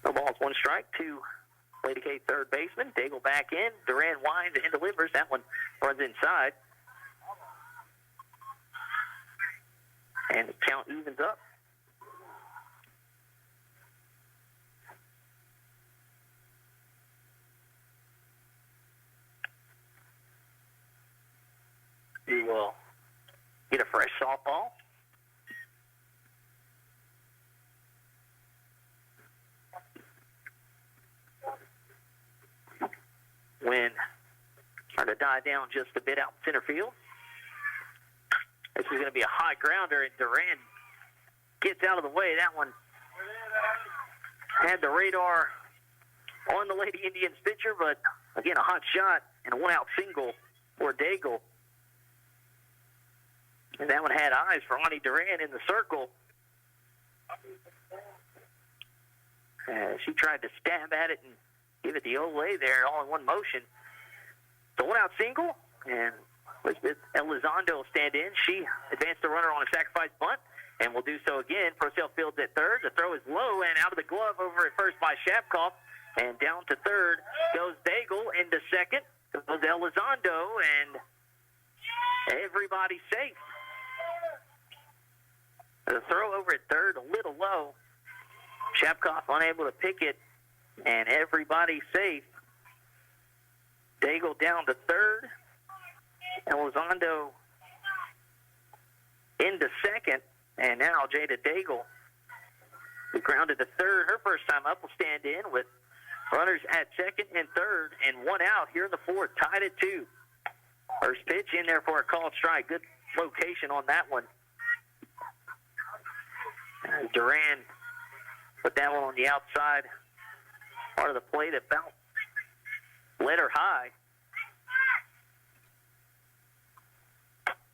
No balls, 1 strike to Lady K, third baseman. Daigle back in. Duran winds and delivers. That one runs inside. And the count evens up. We will get a fresh softball. Wind trying to die down just a bit out in center field. This is going to be a high grounder, and Duran gets out of the way. That one has had the radar on the Lady Indians pitcher, but again, a hot shot and a one-out single for Daigle. And that one had eyes for Ani Duran in the circle. She tried to stab at it and give it the Olay there, all in one motion. So one-out single, and Elizabeth Elizondo will stand in. She advanced the runner on a sacrifice bunt, and will do so again. Purcell fields at third. The throw is low and out of the glove over at first by Shapkoff. And down to third goes Daigle. Into second goes Elizondo, and everybody safe. The throw over at third, a little low. Shapkoff unable to pick it, and everybody safe. Daigle down to third. Elizondo into second. And now Jada Daigle, who grounded to third her first time up, will stand in with runners at second and third, and one out here in the fourth, tied at 2. First pitch in there for a called strike. Good location on that one. Duran put that one on the outside part of the plate. About led her high.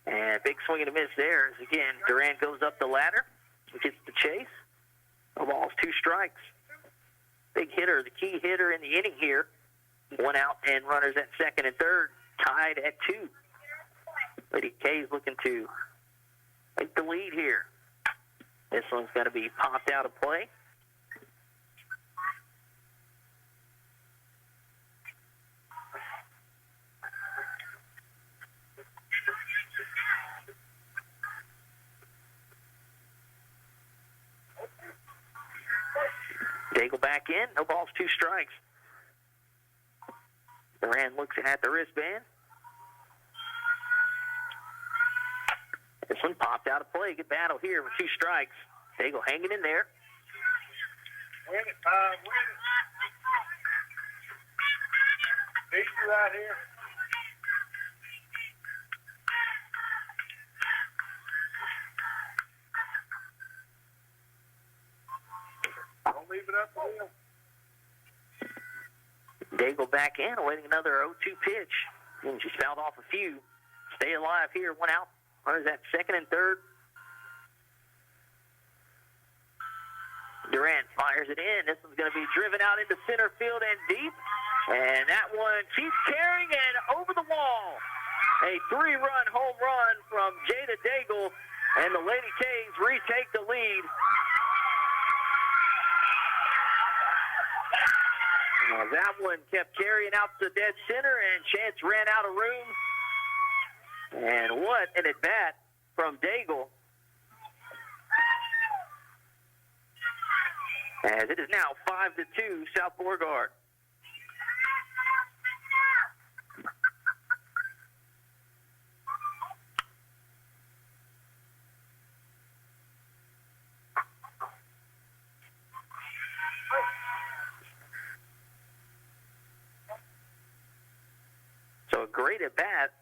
And big swing and a miss there as, again, Duran goes up the ladder, gets the chase. No balls, 2 strikes. Big hitter, the key hitter in the inning here. One out and runners at second and third, tied at 2. Lady K's looking to take the lead here. This one's going to be popped out of play. Daigle back in. No balls, 2 strikes. Duran looks at the wristband. This one popped out of play. Good battle here with 2 strikes. Daigle hanging in there. Win it, Todd. Win it. Beat you right here. Don't leave it up to him. Daigle back in, awaiting another 0-2 pitch. And she's fouled off a few. Stay alive here. One out. Runners at second and third. Duran fires it in. This one's going to be driven out into center field and deep. And that one keeps carrying and over the wall. A 3-run home run from Jada Daigle. And the Lady K's retake the lead. That one kept carrying out to dead center, and Chance ran out of room. And what an at-bat from Daigle. As it is now 5-2, South Beauregard. So a great at-bat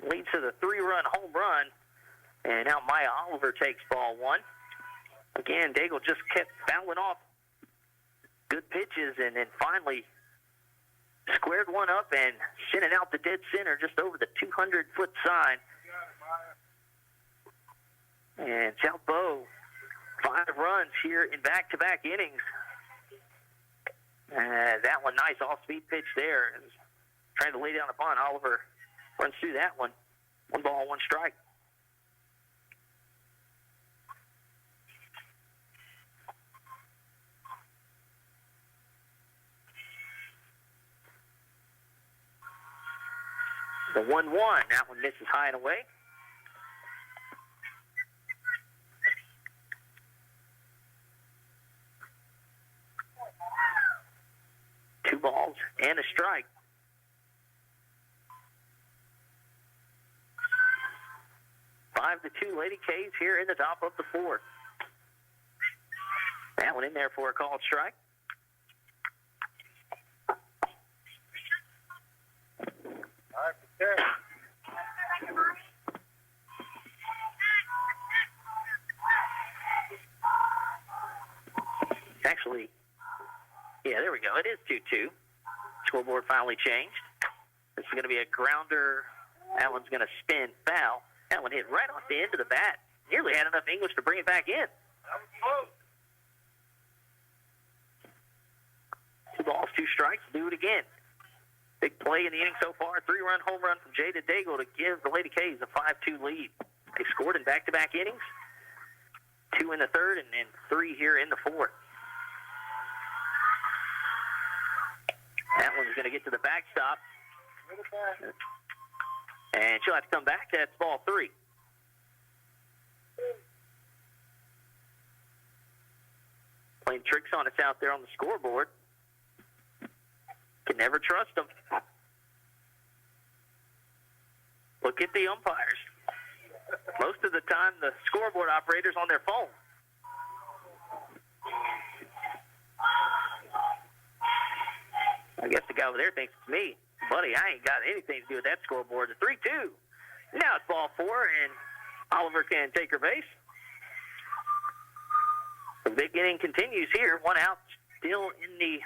leads to the 3-run home run. And now Maya Oliver takes ball 1. Again, Daigle just kept fouling off good pitches and then finally squared one up and sent it out to dead center just over the 200-foot sign. And South Beau, 5 runs here in back-to-back innings. That one, nice off-speed pitch there. Trying to lay down a bunt. Oliver runs through that one. 1 ball, 1 strike. The 1-1. That one misses high and away. Two balls and a strike. Five to 2, Lady K's here in the top of the 4th. That one in there for a called strike. Actually, Yeah, there we go. It is 2-2. Scoreboard finally changed. This is going to be a grounder. That one's going to spin foul. That one hit right off the end of the bat. Nearly had enough English to bring it back in. That was close. 2 balls, 2 strikes. Do it again. Big play in the inning so far. 3-run home run from Jada Daigle to give the Lady K's a 5-2 lead. They scored in back-to-back innings. 2 in the third and then 3 here in the fourth. That one's going to get to the backstop. And she'll have to come back. That's ball 3. Playing tricks on us out there on the scoreboard. Can never trust them. Look at the umpires. Most of the time, the scoreboard operator's on their phone. I guess the guy over there thinks it's me. Buddy, I ain't got anything to do with that scoreboard. The 3-2. Now it's ball 4, and Oliver can take her base. The big inning continues here. 1 out, still in the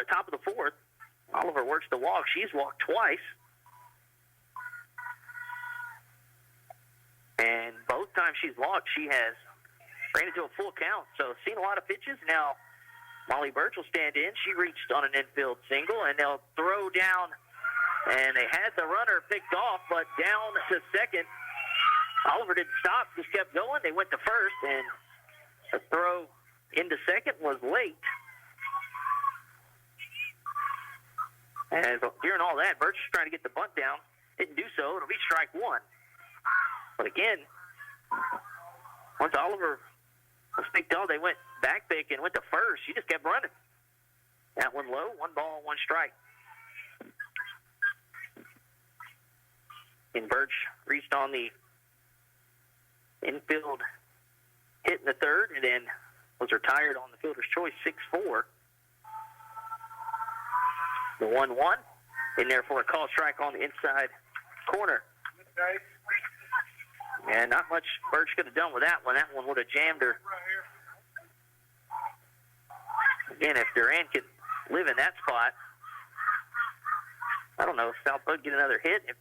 top of the fourth. Oliver works the walk. She's walked twice. And both times she's walked, she has ran into a full count. So seen a lot of pitches. Now Molly Birch will stand in. She reached on an infield single, and they'll throw down. And they had the runner picked off, but down to second. Oliver didn't stop, just kept going. They went to first, and the throw into second was late. And during all that, Birch was trying to get the bunt down. Didn't do so. It'll be strike 1. But again, once Oliver was picked off, they went back pick and went to first. She just kept running. That one low, 1 ball, 1 strike. And Birch reached on the infield hit in the third and then was retired on the fielder's choice, 6-4. The 1-1 in there for a call strike on the inside corner. And not much Birch could have done with that one. That one would have jammed her. Again, if Duran could live in that spot, I don't know if South Bud get another hit. If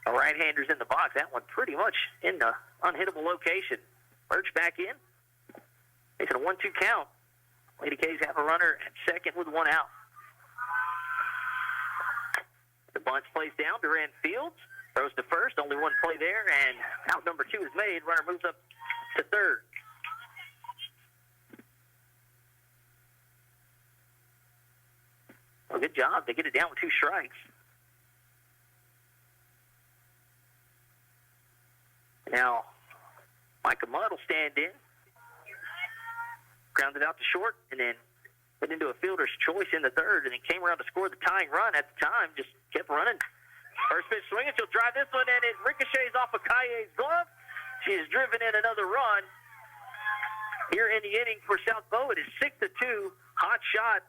a right-hander's in the box, that one pretty much in the unhittable location. Birch back in. It's a 1-2 count. Lady K's have a runner at second with 1 out. The bunt plays down. Duran fields. Throws to first. Only 1 play there. And out number 2 is made. Runner moves up to third. Well, good job. They get it down with 2 strikes. Now, Micah Mudd will stand in. Grounded out to short, and then went into a fielder's choice in the third, and then came around to score the tying run at the time. Just kept running. First pitch swinging. She'll drive this one, and it ricochets off of Kaye's glove. She has driven in another run. Here in the inning for South Bow, it is 6-2. Hot shot.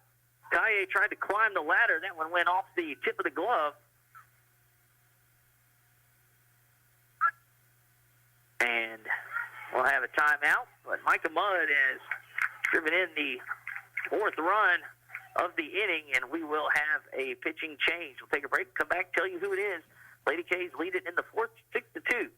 Kaye tried to climb the ladder. That one went off the tip of the glove. And we'll have a timeout. But Micah Mudd has driven in the 4th run of the inning, and we will have a pitching change. We'll take a break, come back, tell you who it is. Lady K's lead it in the 4th, 6-2.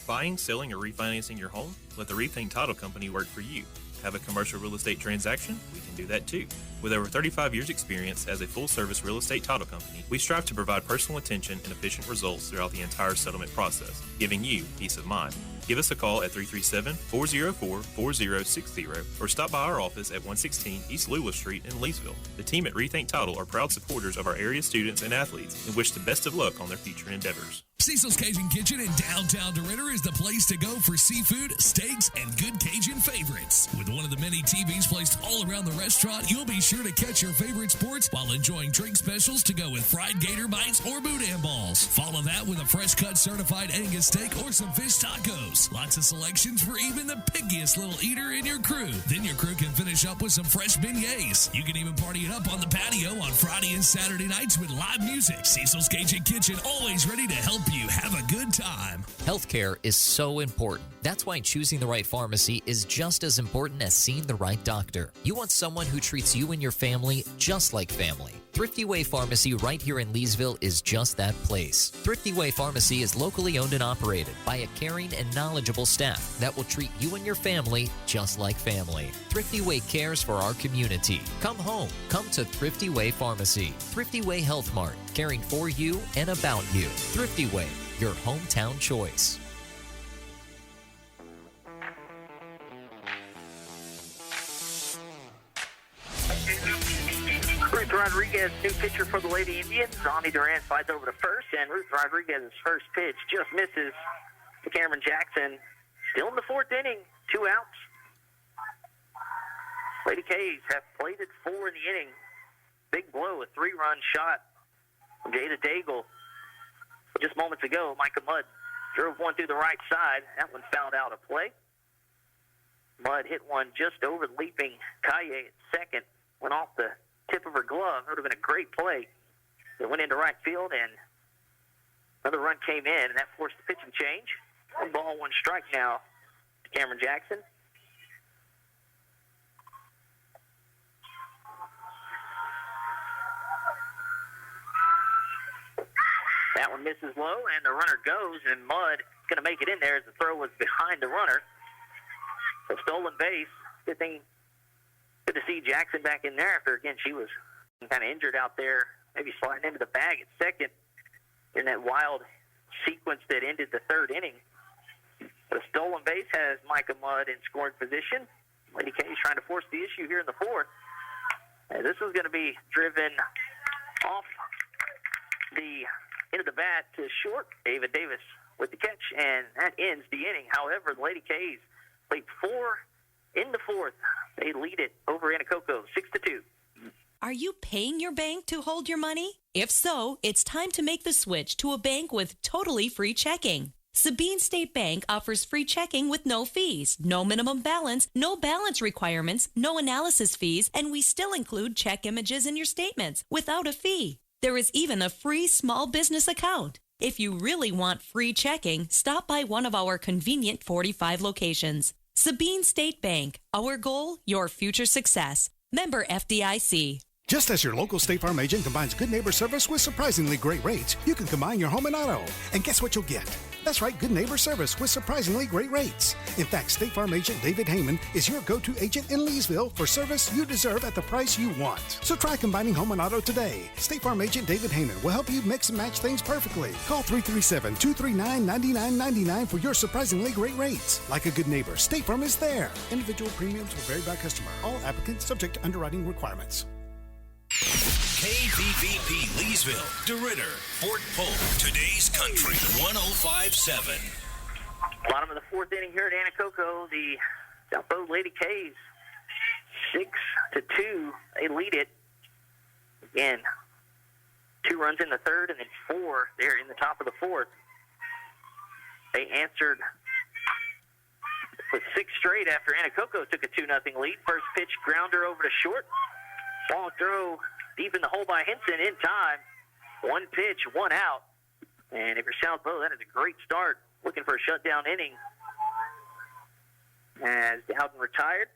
Buying, selling, or refinancing your home? Let the Rethink Title Company work for you. Have a commercial real estate transaction? We can do that too. With over 35 years experience as a full-service real estate title company, we strive to provide personal attention and efficient results throughout the entire settlement process, giving you peace of mind. Give us a call at 337-404-4060 or stop by our office at 116 East Lula Street in Leesville. The team at Rethink Title are proud supporters of our area students and athletes and wish the best of luck on their future endeavors. Cecil's Cajun Kitchen in downtown DeRidder is the place to go for seafood, steaks, and good Cajun favorites. With one of the many TVs placed all around the restaurant, you'll be sure to catch your favorite sports while enjoying drink specials to go with fried gator bites or boudin balls. Follow that with a fresh cut certified Angus steak or some fish tacos. tacos. Lots of selections for even the pickiest little eater in your crew. Then your crew can finish up with some fresh beignets. You can even party it up on the patio on Friday and Saturday nights with live music. Cecil's Cajun Kitchen, always ready to help you have a good time. Healthcare is so important. That's why choosing the right pharmacy is just as important as seeing the right doctor. You want someone who treats you and your family just like family. Thrifty Way Pharmacy right here in Leesville is just that place. Thrifty Way Pharmacy is locally owned and operated by a caring and knowledgeable staff that will treat you and your family just like family. Thrifty Way cares for our community. Come home. Come to Thrifty Way Pharmacy. Thrifty Way Health Mart, caring for you and about you. Thrifty Way, your hometown choice. Ruth Rodriguez, new pitcher for the Lady Indians. Ani Duran slides over to first, and Ruth Rodriguez's first pitch just misses to Cameron Jackson. Still in the fourth inning, 2 outs. Lady K's have plated 4 in the inning. Big blow, a 3-run shot from Jada Daigle. Just moments ago, Micah Mudd drove one through the right side. That one fouled out of play. Mudd hit one just over the leaping Kaye at second. Went off the tip of her glove. It would have been a great play. It went into right field, and another run came in, and that forced the pitching change. 1 ball, 1 strike now to Cameron Jackson. That one misses low, and the runner goes, and Mudd is going to make it in there as the throw was behind the runner. So stolen base. Good thing. Good to see Jackson back in there after, again, she was kind of injured out there, maybe sliding into the bag at second in that wild sequence that ended the 3rd inning. But a stolen base has Micah Mudd in scoring position. Lady K is trying to force the issue here in the 4th. And this is going to be driven off the end of the bat to short. David Davis with the catch, and that ends the inning. However, the Lady K's played 4 in the 4th. They lead it over Anacoco 6-2. Are you paying your bank to hold your money? If so, it's time to make the switch to a bank with totally free checking. Sabine State Bank offers free checking with no fees, no minimum balance, no balance requirements, no analysis fees, and we still include check images in your statements without a fee. There is even a free small business account. If you really want free checking, stop by one of our convenient 45 locations. Sabine State Bank. Our goal, your future success. Member FDIC. Just as your local State Farm agent combines good neighbor service with surprisingly great rates, you can combine your home and auto. And guess what you'll get? That's right, good neighbor service with surprisingly great rates. In fact, State Farm agent David Heyman is your go-to agent in Leesville for service you deserve at the price you want. So try combining home and auto today. State Farm agent David Heyman will help you mix and match things perfectly. Call 337-239-9999 for your surprisingly great rates. Like a good neighbor, State Farm is there. Individual premiums will vary by customer. All applicants subject to underwriting requirements. KVVP Leesville, DeRidder, Fort Polk, today's country 105.7. Bottom of the 4th inning here at Anacoco, the South Beauregard Lady K's 6-2. They lead it. Again, 2 runs in the 3rd and then 4 there in the top of the 4th. They answered with 6 straight after Anacoco took a 2-0 lead. First pitch, grounder over to short. Long throw deep in the hole by Henson in time. 1 pitch, 1 out. And if you're South Bow, that is a great start. Looking for a shutdown inning as Dowden retired.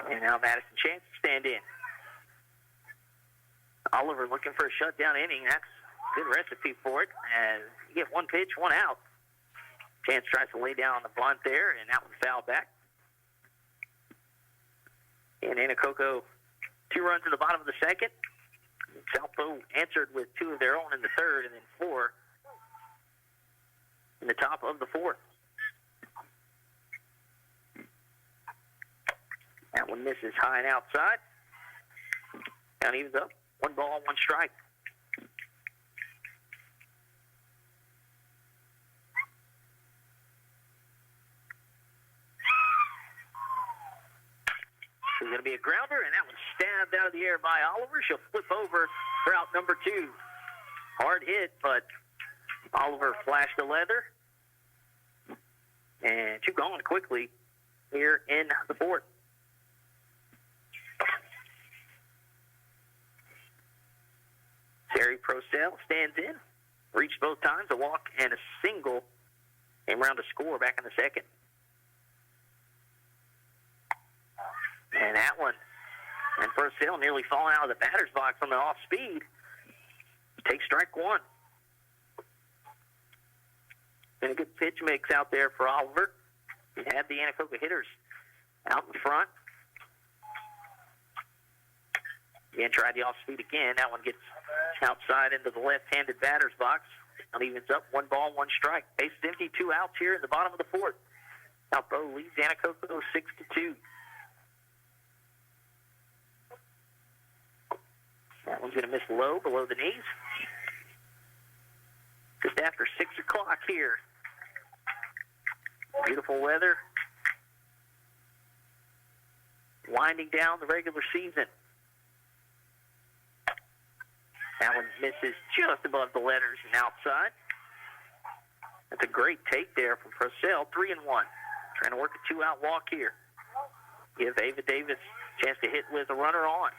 And now Madison Chance to stand in. Oliver looking for a shutdown inning. That's a good recipe for it. As you get 1 pitch, 1 out. Chance tries to lay down on the bunt there, and that one fouled back. And Anacoco, 2 runs in the bottom of the 2nd. South Bow answered with 2 of their own in the 3rd, and then 4 in the top of the 4th. That one misses high and outside. Count evens up. 1 ball, 1 strike. It's going to be a grounder, and that one's stabbed out of the air by Oliver. She'll flip over for out number 2. Hard hit, but Oliver flashed the leather. And two gone quickly here in the fourth. Terry Procell stands in. Reached both times, a walk and a single. Came around to score back in the second. And that one. And Procell nearly falling out of the batter's box on the off speed. Takes strike one. Been a good pitch mix out there for Oliver. He had the Anacoco hitters out in front. Again, tried the off speed again. That one gets outside into the left-handed batter's box. Now evens up 1 ball, 1 strike. Base is empty, 2 outs here in the bottom of the fourth. South Bow leads Anacoco 6-2. That one's going to miss low, below the knees. Just after 6 o'clock here. Beautiful weather. Winding down the regular season. That one misses just above the letters and outside. That's a great take there from Procell. 3-1. Trying to work a 2-out walk here. Give Ava Davis a chance to hit with a runner on.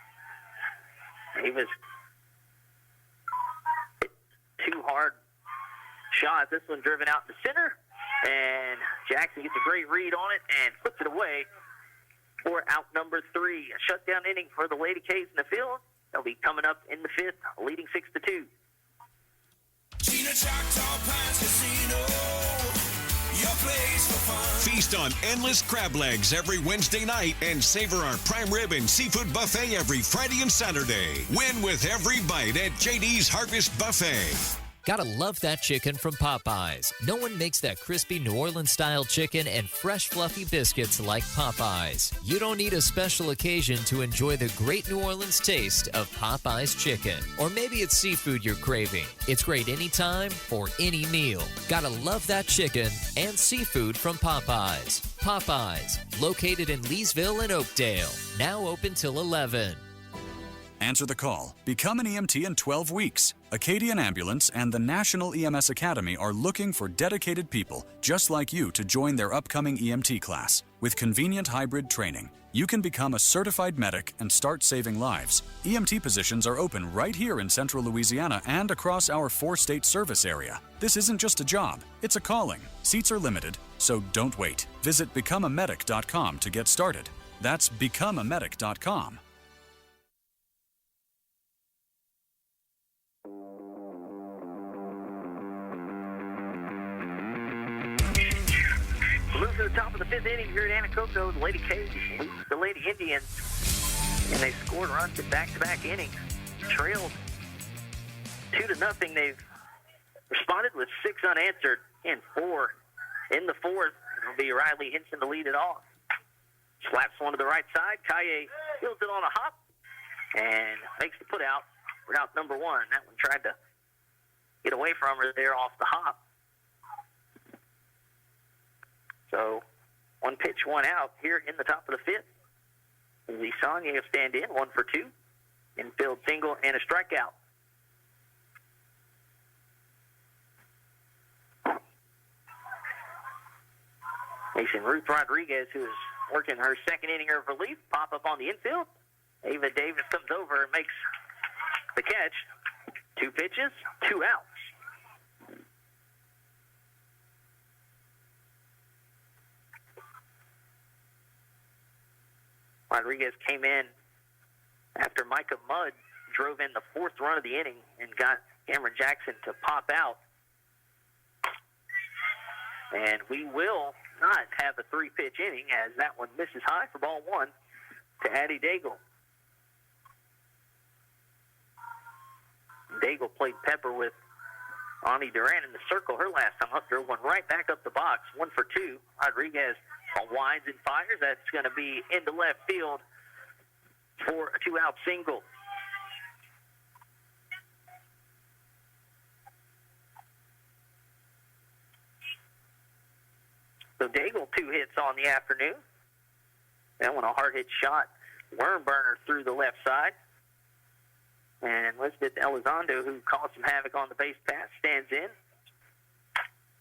Davis hit 2 hard shots. This one driven out to center. And Jackson gets a great read on it and puts it away for out number 3. A shutdown inning for the Lady K's in the field. They'll be coming up in the 5th, leading 6-2. Gina Choctaw Pines Casino, your place for fun. Feast on endless crab legs every Wednesday night and savor our prime rib and seafood buffet every Friday and Saturday. Win with every bite at JD's Harvest Buffet. Gotta love that chicken from Popeyes. No one makes that crispy New Orleans-style chicken and fresh, fluffy biscuits like Popeyes. You don't need a special occasion to enjoy the great New Orleans taste of Popeyes chicken. Or maybe it's seafood you're craving. It's great anytime for any meal. Gotta love that chicken and seafood from Popeyes. Popeyes, located in Leesville and Oakdale. Now open till 11. Answer the call. Become an EMT in 12 weeks. Acadian Ambulance and the National EMS Academy are looking for dedicated people just like you to join their upcoming EMT class. With convenient hybrid training, you can become a certified medic and start saving lives. EMT positions are open right here in central Louisiana and across our 4-state service area. This isn't just a job, it's a calling. Seats are limited, so don't wait. Visit becomeamedic.com to get started. That's becomeamedic.com. Move to the top of the 5th inning here at Anacoco. The Lady K's lead the Lady Indians. And they scored runs in back-to-back innings. Trailed 2-0. They've responded with 6 unanswered and 4 in the 4th. It'll be Riley Hinson to lead it off. Slaps one to the right side. Kaye fields it on a hop and makes the put out for out number 1. That one tried to get away from her there off the hop. So, 1 pitch, 1 out here in the top of the 5th. Lisanya will stand in, 1 for 2. Infield single and a strikeout. Mason Ruth Rodriguez, who is working her 2nd inning of relief, pop up on the infield. Ava Davis comes over and makes the catch. 2 pitches, 2 outs. Rodriguez came in after Micah Mudd drove in the 4th run of the inning and got Cameron Jackson to pop out. And we will not have a 3-pitch inning as that one misses high for ball 1 to Addie Daigle. Daigle played pepper with Ani Duran in the circle her last time up. Drove one right back up the box, 1 for 2. Rodriguez winds and fires. That's going to be into left field for a 2-out single. So Daigle 2 hits on the afternoon. That one a hard hit shot. Worm burner through the left side. And Elizabeth Elizondo, who caused some havoc on the base pass, stands in.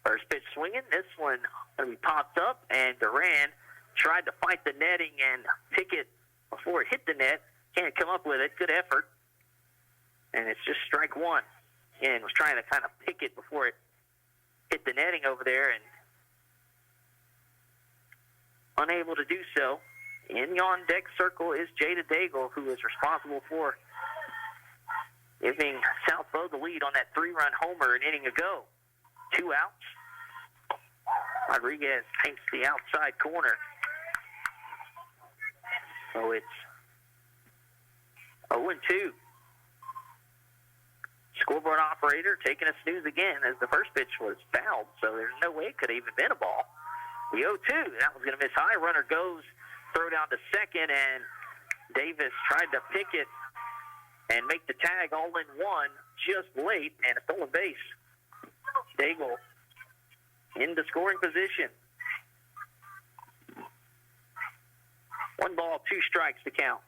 First pitch swinging. This one going to be popped up, and Duran tried to fight the netting and pick it before it hit the net. Can't come up with it. Good effort. And it's just strike one. And was trying to kind of pick it before it hit the netting over there, and unable to do so. In the on-deck circle is Jada Daigle, who is responsible for giving South Bow the lead on that 3-run homer an inning ago. 2 outs. Rodriguez paints the outside corner. So it's 0-2. Scoreboard operator taking a snooze again as the first pitch was fouled, so there's no way it could have even been a ball. The 0-2, that was going to miss high. Runner goes, throw down to second, and Davis tried to pick it and make the tag all in one just late, and a stolen base. Daigle into scoring position. 1 ball, 2 strikes to count.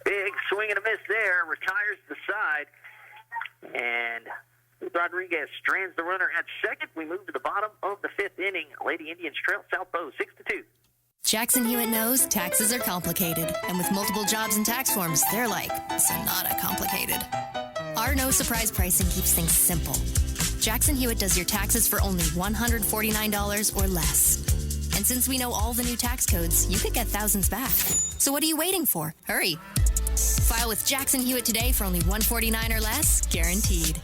Big swing and a miss there, retires the side, and Rodriguez strands the runner at second. We move to the bottom of the 5th inning. Lady Indians trail South Bow 6-2. Jackson Hewitt knows taxes are complicated, and with multiple jobs and tax forms, they're like Sonata complicated. Our no surprise pricing keeps things simple. Jackson Hewitt does your taxes for only $149 or less. And since we know all the new tax codes, you could get thousands back. So what are you waiting for? Hurry. File with Jackson Hewitt today for only $149 or less, guaranteed.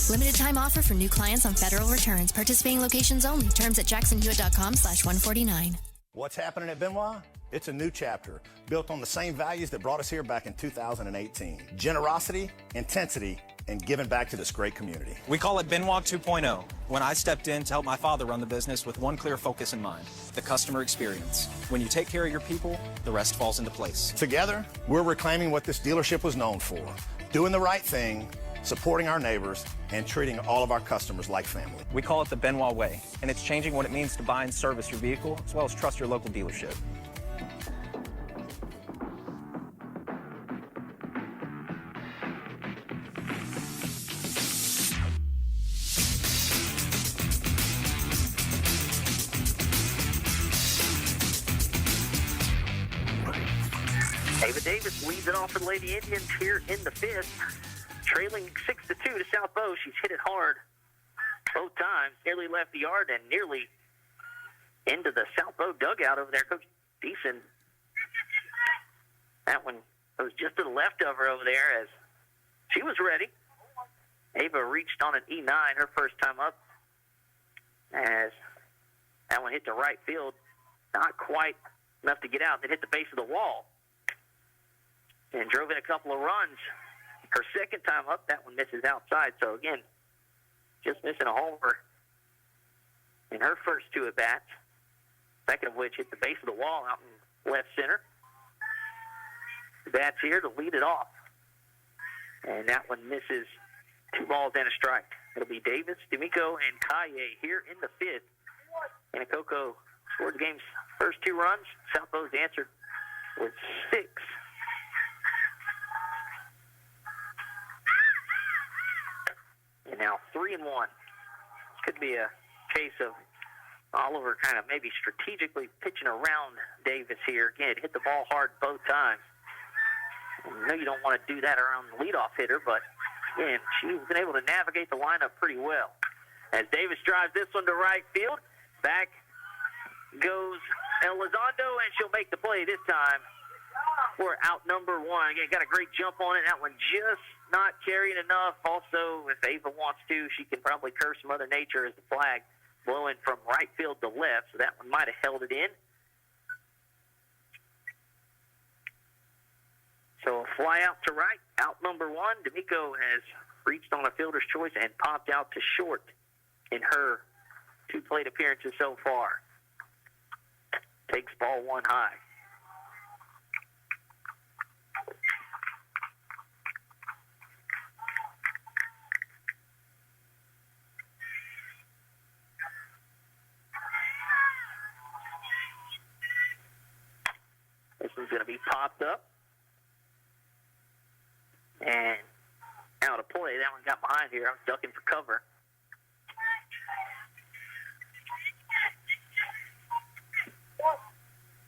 Limited time offer for new clients on federal returns. Participating locations only. Terms at jacksonhewitt.com/149. What's happening at Benoit? It's a new chapter built on the same values that brought us here back in 2018. Generosity, intensity, and giving back to this great community. We call it Benoit 2.0. When I stepped in to help my father run the business with one clear focus in mind, the customer experience. When you take care of your people, the rest falls into place. Together, we're reclaiming what this dealership was known for, doing the right thing, supporting our neighbors, and treating all of our customers like family. We call it the Benoit way, and it's changing what it means to buy and service your vehicle, as well as trust your local dealership. David Davis leads it off for the Lady Indians here in the 5th. Trailing 6-2 to South Bow. She's hit it hard both times. Nearly left the yard and nearly into the South Bow dugout over there. Coach Deason. That one was just to the left of her over there as she was ready. Ava reached on an E9 her first time up as that one hit the right field. Not quite enough to get out. Then hit the base of the wall and drove in a couple of runs. Her second time up, that one misses outside. So, again, just missing a homer in her first 2 at-bats, second of which hit the base of the wall out in left center. The bats here to lead it off. And that one misses 2 balls and a strike. It'll be Davis, D'Amico, and Kaye here in the 5th. Anacoco scored the game's first 2 runs. South Bow's answered with 6. And now 3-1. This could be a case of Oliver kind of maybe strategically pitching around Davis here. Again, hit the ball hard both times. I know you don't want to do that around the leadoff hitter, but again, she's been able to navigate the lineup pretty well. As Davis drives this one to right field, back goes Elizondo, and she'll make the play this time for out number 1. Again, got a great jump on it. That one just not carrying enough. Also, if Ava wants to, she can probably curse Mother Nature as the flag blowing from right field to left, so that one might have held it in. So a fly out to right, out number 1. D'Amico has reached on a fielder's choice and popped out to short in her 2 plate appearances so far. Takes ball 1 high. going to be popped up. And out of play. That one got behind here. I'm ducking for cover.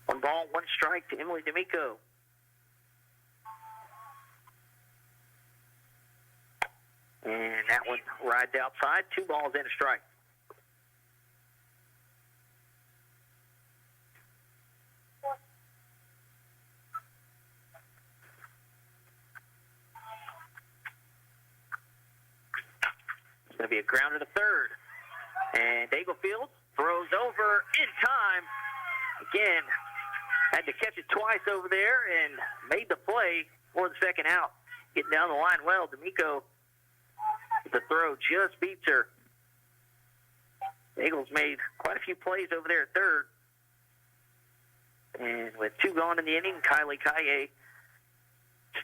One ball, one strike to Emily D'Amico. And that one rides outside. 2 balls and a strike. It's going to be a grounder to third. And Daigle throws over in time. Again, had to catch it twice over there and made the play for the second out. Getting down the line well. D'Amico, the throw just beats her. Daigle's made quite a few plays over there at third. And with 2 gone in the inning, Kylie Kaye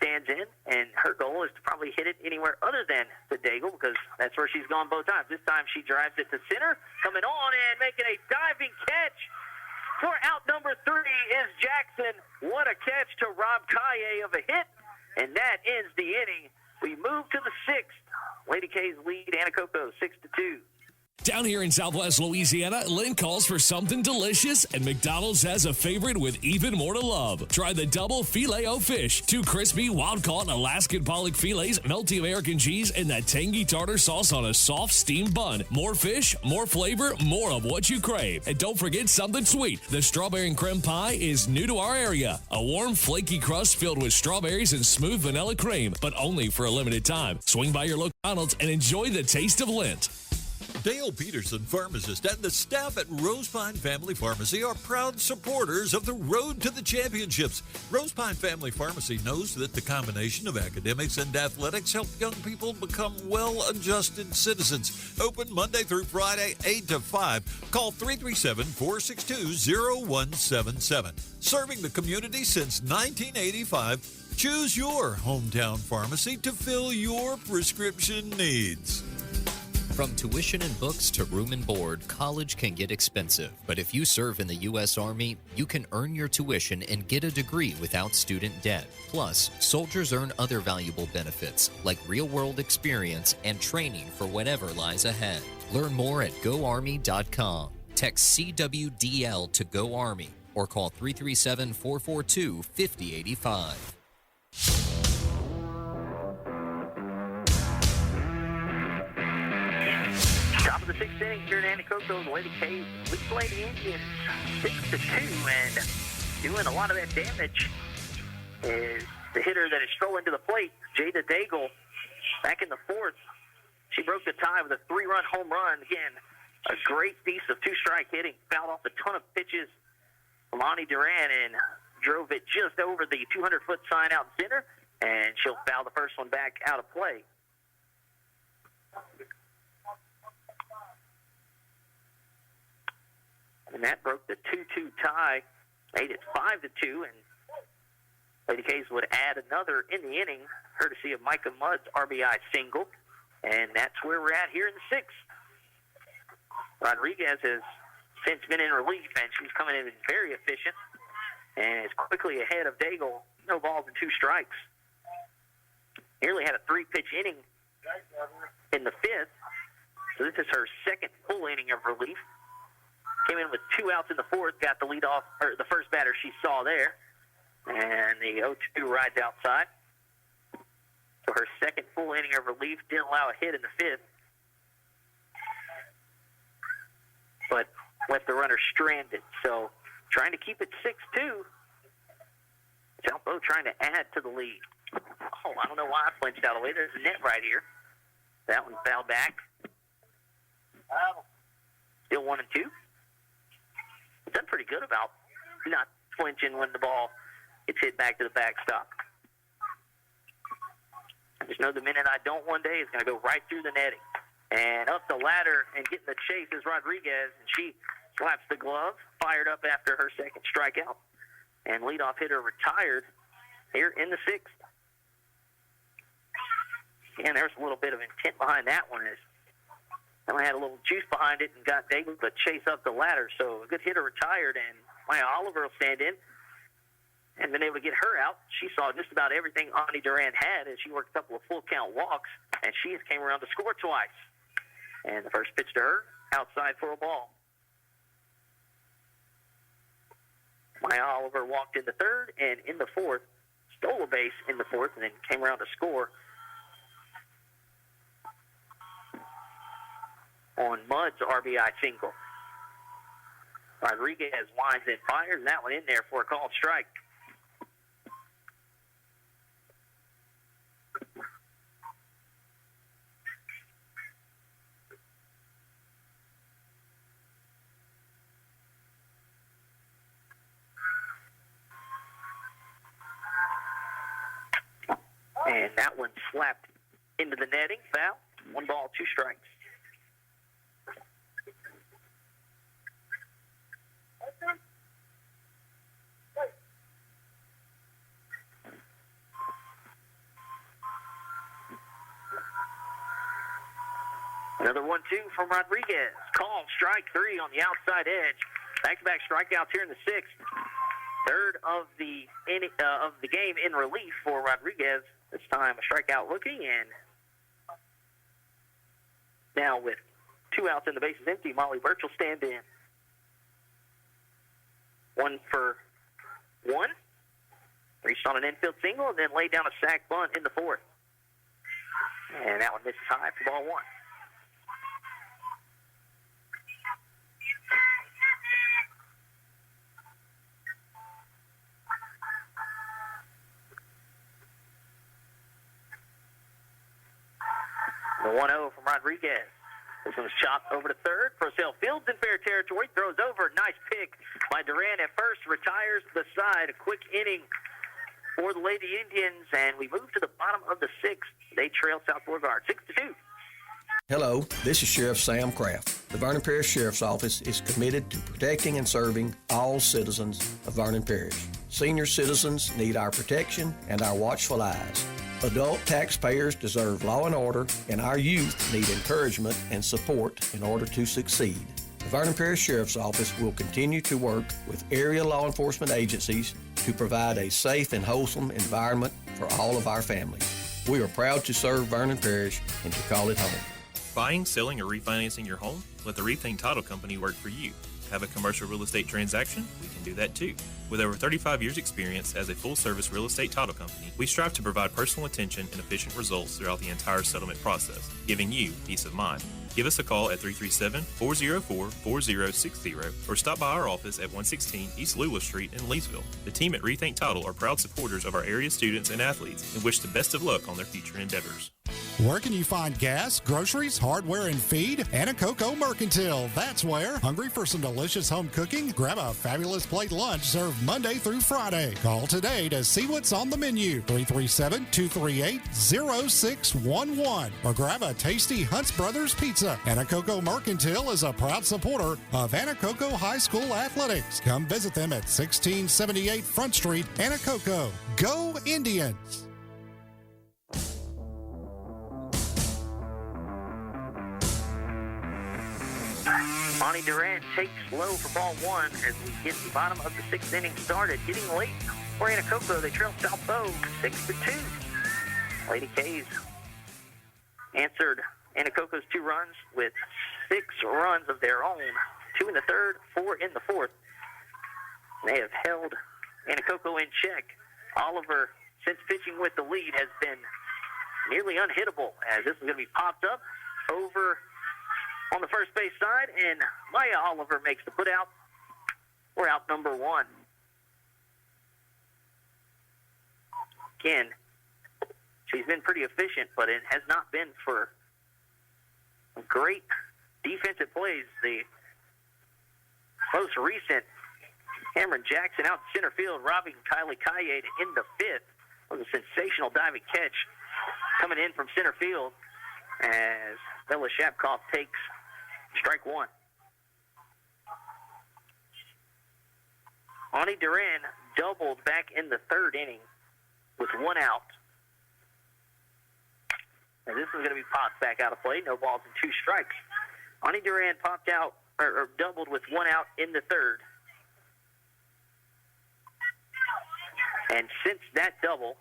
stands in, and her goal is to probably hit it anywhere other than the Daigle because that's where she's gone both times. This time she drives it to center, coming on and making a diving catch for out number 3 is Jackson. What a catch to rob Kaye of a hit, and that ends the inning. We move to the 6th. Lady K's lead Anacoco 6-2. Down here in Southwest Louisiana, Lynn calls for something delicious, and McDonald's has a favorite with even more to love. Try the double Filet-O-Fish. 2 crispy, wild-caught Alaskan pollock fillets, melty American cheese, and that tangy tartar sauce on a soft steamed bun. More fish, more flavor, more of what you crave. And don't forget something sweet. The strawberry and creme pie is new to our area. A warm, flaky crust filled with strawberries and smooth vanilla cream, but only for a limited time. Swing by your local McDonald's and enjoy the taste of Lent. Dale Peterson, pharmacist, and the staff at Rose Pine Family Pharmacy are proud supporters of the Road to the Championships. Rose Pine Family Pharmacy knows that the combination of academics and athletics help young people become well-adjusted citizens. Open Monday through Friday, 8 to 5. Call 337-462-0177. Serving the community since 1985, choose your hometown pharmacy to fill your prescription needs. From tuition and books to room and board, college can get expensive. But if you serve in the U.S. Army, you can earn your tuition and get a degree without student debt. Plus, soldiers earn other valuable benefits, like real-world experience and training for whatever lies ahead. Learn more at GoArmy.com. Text CWDL to GoArmy or call 337-442-5085. Top of the 6th inning here in Anacoco, the Lady K's lead Lady Indians 6-2, and doing a lot of that damage is the hitter that is strolling to the plate, Jada Daigle. Back in the 4th, she broke the tie with a 3-run home run. Again, a great piece of 2-strike hitting, fouled off a ton of pitches. Lonnie Duran and drove it just over the 200-foot sign out in center, and she'll foul the first one back out of play. And that broke the 2-2 tie, made it 5-2, and Lady K's would add another in the inning, courtesy of Micah Mudd's RBI single, and that's where we're at here in the 6th. Rodriguez has since been in relief, and she's coming in very efficient, and is quickly ahead of Daigle. No balls and 2 strikes. Nearly had a 3-pitch inning in the 5th, so this is her 2nd full inning of relief. Came in with 2 outs in the 4th, got the lead off, or the first batter she saw there. And the 0-2 rides outside. So her 2nd full inning of relief, didn't allow a hit in the 5th. But left the runner stranded. So trying to keep it 6-2. South Beau trying to add to the lead. Oh, I don't know why I flinched out of the way. There's a net right here. That one fouled back. Still 1-2. Done pretty good about not flinching when the ball gets hit back to the backstop. I just know the minute I don't one day is going to go right through the netting. And up the ladder and getting the chase is Rodriguez, and she slaps the glove, fired up after her 2nd strikeout. And leadoff hitter retired here in the 6th. And there's a little bit of intent behind that one. And I had a little juice behind it and got Daigle to chase up the ladder. So a good hitter retired, and Maya Oliver will stand in. and been able to get her out. She saw just about everything Ani Duran had as she worked a couple of full count walks, and she came around to score twice. And the first pitch to her, outside for a ball. Maya Oliver walked in the third and in the fourth, stole a base in the fourth, and then came around to score on Mudd's RBI single. Rodriguez winds and fires, and that one in there for a called strike. And that one slapped into the netting. Foul. 1 ball, 2 strikes. Another 1-2 from Rodriguez. Call strike 3 on the outside edge. Back-to-back strikeouts here in the 6th. Third of the game in relief for Rodriguez. This time a strikeout looking, and now with 2 outs and the bases empty, Molly Birch will stand in. 1 for 1. Reached on an infield single and then laid down a sac bunt in the 4th. And that one misses high for ball 1. The 1-0 from Rodriguez. This one's chopped over to third. Purcell fields in fair territory, throws over. Nice pick by Duran at first, retires the side. A quick inning for the Lady Indians, and we move to the bottom of the 6th. They trail South Beauregard 6-2. Hello, this is Sheriff Sam Craft. The Vernon Parish Sheriff's Office is committed to protecting and serving all citizens of Vernon Parish. Senior citizens need our protection and our watchful eyes. Adult taxpayers deserve law and order, and our youth need encouragement and support in order to succeed. The Vernon Parish Sheriff's Office will continue to work with area law enforcement agencies to provide a safe and wholesome environment for all of our families. We are proud to serve Vernon Parish and to call it home. Buying, selling, or refinancing your home? Let the Rethink Title Company work for you. Have a commercial real estate transaction? We can do that too. With over 35 years experience as a full-service real estate title company, we strive to provide personal attention and efficient results throughout the entire settlement process, giving you peace of mind. Give us a call at 337-404-4060 or stop by our office at 116 East Lula Street in Leesville. The team at Rethink Title are proud supporters of our area students and athletes and wish the best of luck on their future endeavors. Where can you find gas, groceries, hardware, and feed? Anacoco Mercantile, that's where. Hungry for some delicious home cooking? Grab a fabulous plate lunch served Monday through Friday. Call today to see what's on the menu. 337-238-0611. Or grab a tasty Hunts Brothers pizza. Anacoco Mercantile is a proud supporter of Anacoco High School Athletics. Come visit them at 1678 Front Street, Anacoco. Go Indians! Ani Duran takes low for ball 1 as we get the bottom of the 6th inning started. Getting late for Anacoco. They trail South Bow 6-2. Lady K's answered Anacoco's 2 runs with 6 runs of their own. 2 in the 3rd, 4 in the 4th. They have held Anacoco in check. Oliver, since pitching with the lead, has been nearly unhittable as this is going to be popped up over on the first base side, and Maya Oliver makes the put out. We're out number 1. Again, she's been pretty efficient, but it has not been for great defensive plays. The most recent, Cameron Jackson out in center field, robbing Kylie Kayade in the 5th. Was a sensational diving catch coming in from center field as Bella Shapkoff takes strike 1. Ani Duran doubled back in the 3rd inning with 1 out. And this is going to be popped back out of play. No balls and 2 strikes. Ani Duran popped out, or doubled with 1 out in the 3rd. And since that double,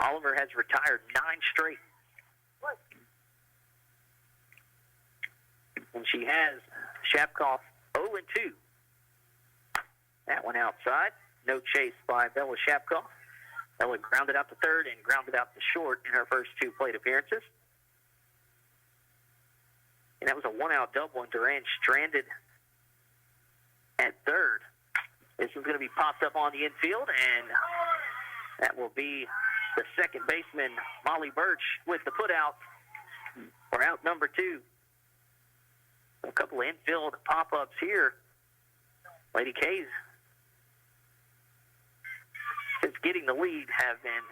Oliver has retired 9 straight. And she has Shapkoff 0-2. That one outside. No chase by Bella Shapkoff. Bella grounded out to third and grounded out to short in her first 2 plate appearances. And that was a 1-out double, and Duran stranded at third. This is going to be popped up on the infield, and that will be the second baseman, Molly Birch, with the put-out for out number 2. A couple of infield pop-ups here. Lady K's, since getting the lead, have been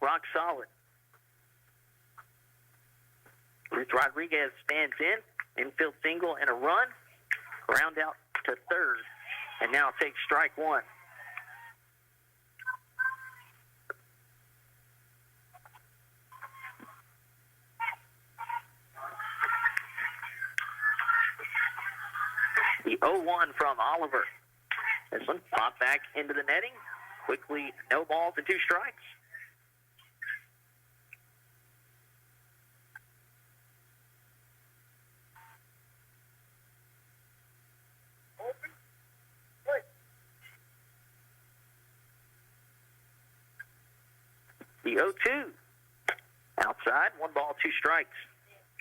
rock solid. Ruth Rodriguez stands in, infield single and a run, ground out to third, and now takes strike 1. The 0-1 from Oliver. This one popped back into the netting. Quickly, no balls and 2 strikes. The 0-2. Outside, 1 ball, 2 strikes.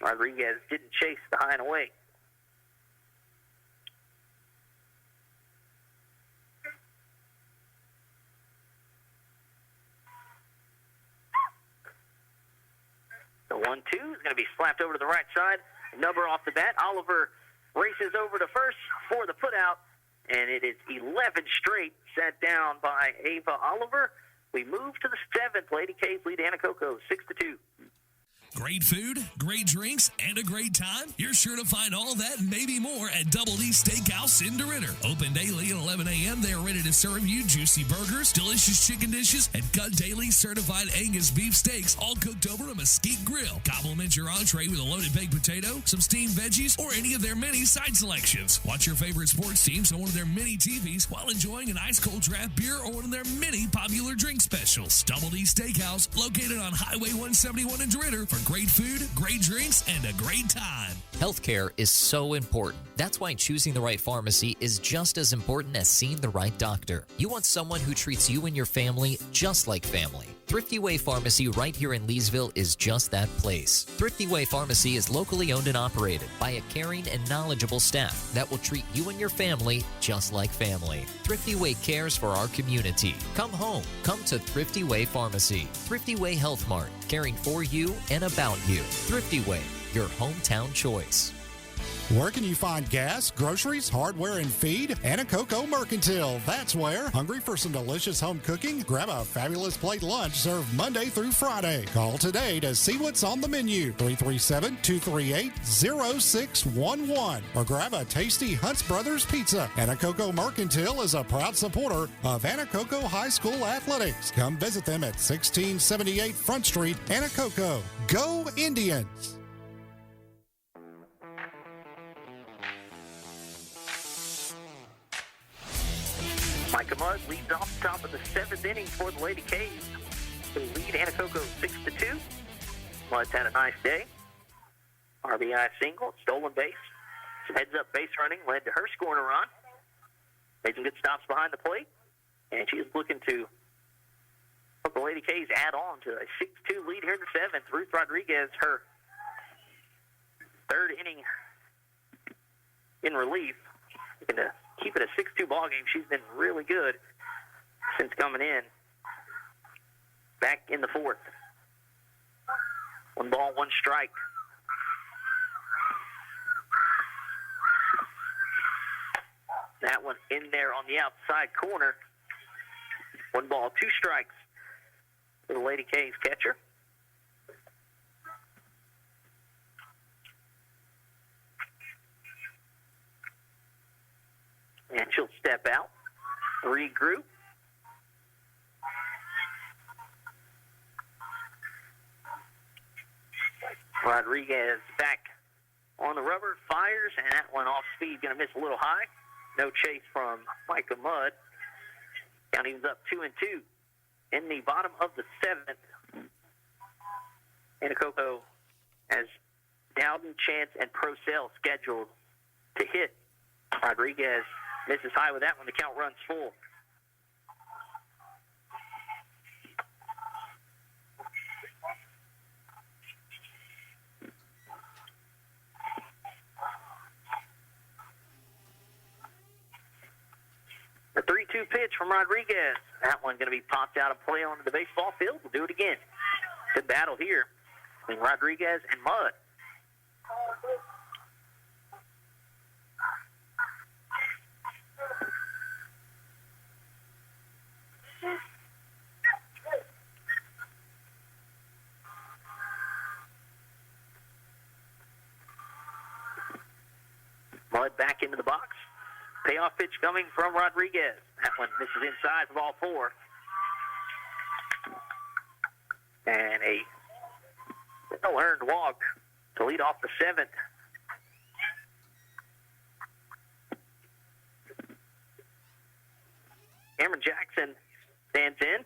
Rodriguez didn't chase the high and away. The 1-2 is going to be slapped over to the right side. Number off the bat. Oliver races over to first for the putout, and it is 11 straight set down by Ava Oliver. We move to the 7th. Lady K's lead Anacoco 6-2. Great food, great drinks, and a great time? You're sure to find all that and maybe more at Double D Steakhouse in DeRidder. Open daily at 11 a.m. They are ready to serve you juicy burgers, delicious chicken dishes, and Cut Daily certified Angus beef steaks, all cooked over a mesquite grill. Complement your entree with a loaded baked potato, some steamed veggies, or any of their many side selections. Watch your favorite sports teams on one of their mini TVs while enjoying an ice-cold draft beer or one of their many popular drink specials. Double D Steakhouse, located on Highway 171 in DeRidder, for great food, great drinks, and a great time. Healthcare is so important. That's why choosing the right pharmacy is just as important as seeing the right doctor. You want someone who treats you and your family just like family. Thrifty Way Pharmacy right here in Leesville is just that place. Thrifty Way Pharmacy is locally owned and operated by a caring and knowledgeable staff that will treat you and your family just like family. Thrifty Way cares for our community. Come home. Come to Thrifty Way Pharmacy. Thrifty Way Health Mart, caring for you and about you. Thrifty Way, your hometown choice. Where can you find gas, groceries, hardware, and feed? Anacoco Mercantile. That's where. Hungry for some delicious home cooking? Grab a fabulous plate lunch served Monday through Friday. Call today to see what's on the menu. 337-238-0611. Or grab a tasty Hunts Brothers pizza. Anacoco Mercantile is a proud supporter of Anacoco High School Athletics. Come visit them at 1678 Front Street, Anacoco. Go Indians! Micah Mudd leads off the top of the 7th inning for the Lady K's, who lead Anacoco 6-2. Mudd's had a nice day. RBI single, stolen base. Some heads-up base running led to her scoring a run. Made some good stops behind the plate, and she is looking to help the Lady K's add on to a 6-2 lead here in the 7th. Ruth Rodriguez, her 3rd inning in relief, looking to keep it a 6-2 ball game. She's been really good since coming in. Back in the 4th. 1 ball, 1 strike. That one in there on the outside corner. 1 ball, 2 strikes for the Lady K's catcher. And she'll step out, regroup. Rodriguez back on the rubber, fires, and that one off speed, going to miss a little high. No chase from Micah Mudd. Count evens up 2-2. In the bottom of the 7th, Anacoco has Dowden, Chance, and Procell scheduled to hit. Rodriguez misses high with that one. The count runs full. The 3-2 pitch from Rodriguez. That one going to be popped out of play onto the baseball field. We'll do it again. Good battle here between Rodriguez and Mudd. Mudd back into the box. Payoff pitch coming from Rodriguez. That one misses inside for ball 4. And a well-earned walk to lead off the 7th. Cameron Jackson stands in.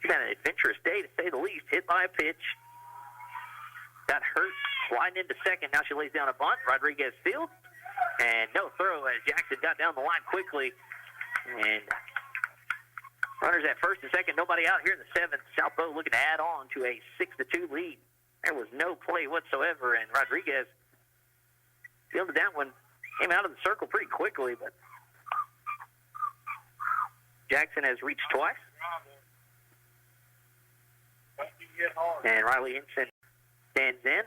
He's had an adventurous day, to say the least. Hit by a pitch. Got hurt, sliding into second. Now she lays down a bunt. Rodriguez fields. And no throw as Jackson got down the line quickly. And runners at first and second. Nobody out here in the 7th. South Bow looking to add on to a 6-2 lead. There was no play whatsoever. And Rodriguez fielded that one. Came out of the circle pretty quickly. But Jackson has reached twice. And Riley Henson stands in.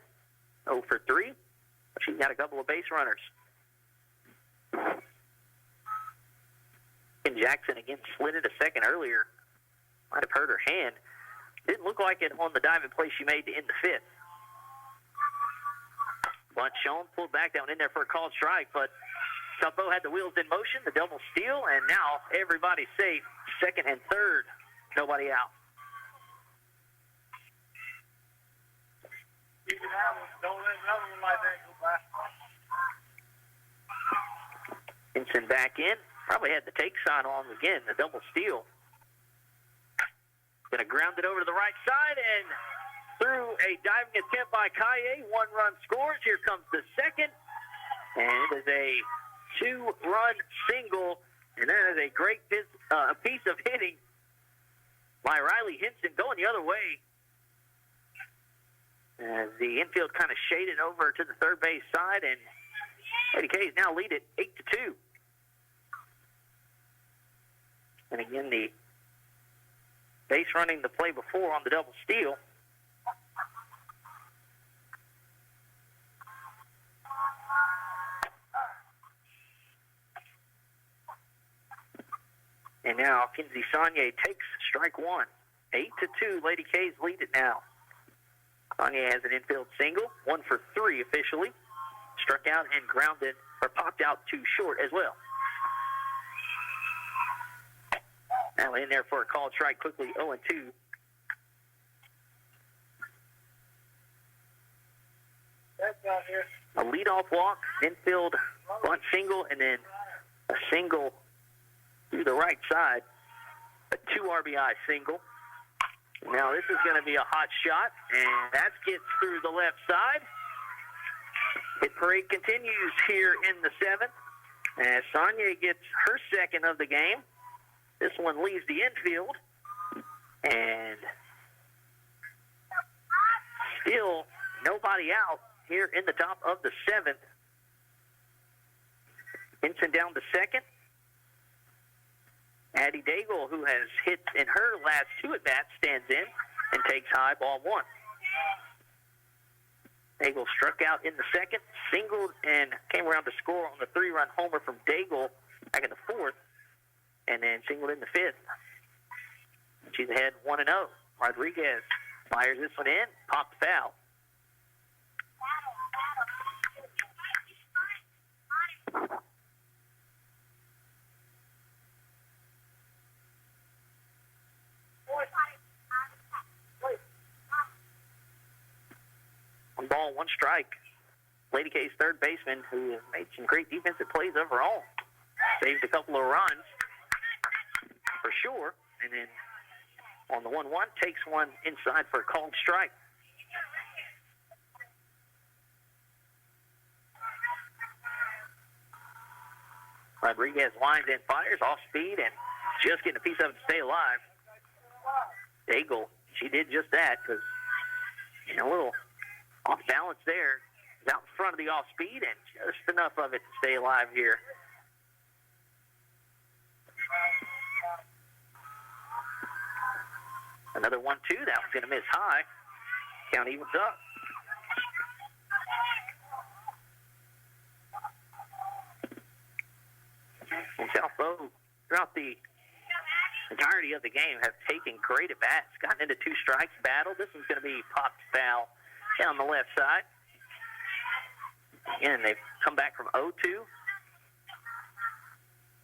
0 for 3. She's got a couple of base runners. And Jackson again slid into second earlier. Might have hurt her hand. Didn't look like it on the diving play she made to end the 5th. Bunt shown, pulled back down in there for a called strike, but South Bow had the wheels in motion, the double steal, and now everybody's safe. Second and third, nobody out. You can have one. Don't let another one like that go by. Henson back in. Probably had the take sign on again, the double steal. Going to ground it over to the right side, and through a diving attempt by Kaye, 1-run scores. Here comes the second, and it is a 2-run single, and that is a great piece of hitting by Riley Henson going the other way. As the infield kind of shaded over to the third base side, and Lady K's now lead it 8-2. And again, the base running the play before on the double steal. And now Kinsey Saunier takes strike one. 8-2, Lady K's lead it now. Saunier has an infield single, 1 for 3 officially. Struck out and grounded, or popped out too short as well. Now in there for a called strike quickly, 0-2. A leadoff walk, infield bunt single, and then a single to the right side. A 2 RBI single. Now this is going to be a hot shot, and that gets through the left side. Hit parade continues here in the 7th. As Saunier gets her second of the game. This one leaves the infield. And still nobody out here in the top of the 7th. Henson down to second. Addie Daigle, who has hit in her last 2 at-bats, stands in and takes high, ball 1. Daigle struck out in the second, singled, and came around to score on the 3-run homer from Daigle back in the 4th, and then singled in the 5th. She's ahead 1-0. Rodriguez fires this one in, popped foul. One ball, 1 strike. Lady K's third baseman, who has made some great defensive plays overall, saved a couple of runs. for sure. And then on the 1-1, takes one inside for a called strike. Rodriguez lines and fires off speed and just getting a piece of it to stay alive. Daigle, she did just that because a little off balance there. Is out in front of the off speed and just enough of it to stay alive here. Another 1-2. That was going to miss high. Count evens up. And South Bow, throughout the entirety of the game, have taken great at bats, gotten into two strikes battle. This one's going to be popped foul down the left side. Again, they've come back from 0-2.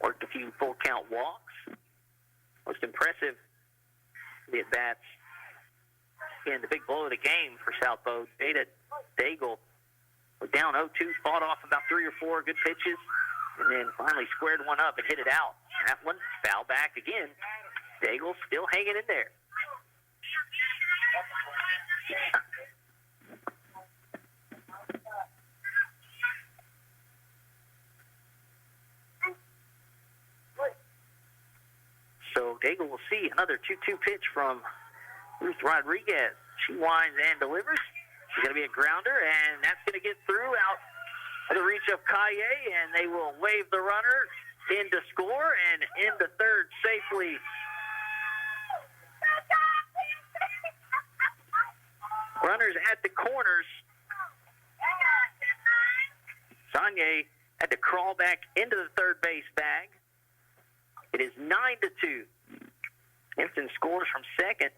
Worked a few full count walks. Most impressive the at bats. Again, the big blow of the game for South Bow. Jada Daigle was down 0-2, fought off about 3 or 4 good pitches, and then finally squared one up and hit it out. That one foul back again. Daigle still hanging in there. So Daigle will see another 2-2 pitch from Ruth Rodriguez. She winds and delivers. It's going to be a grounder, and that's going to get through out of the reach of Kaye, and they will wave the runner into score and into third safely. Runners at the corners. Sonye had to crawl back into the third base bag. It is 9-2. Hampton scores from second.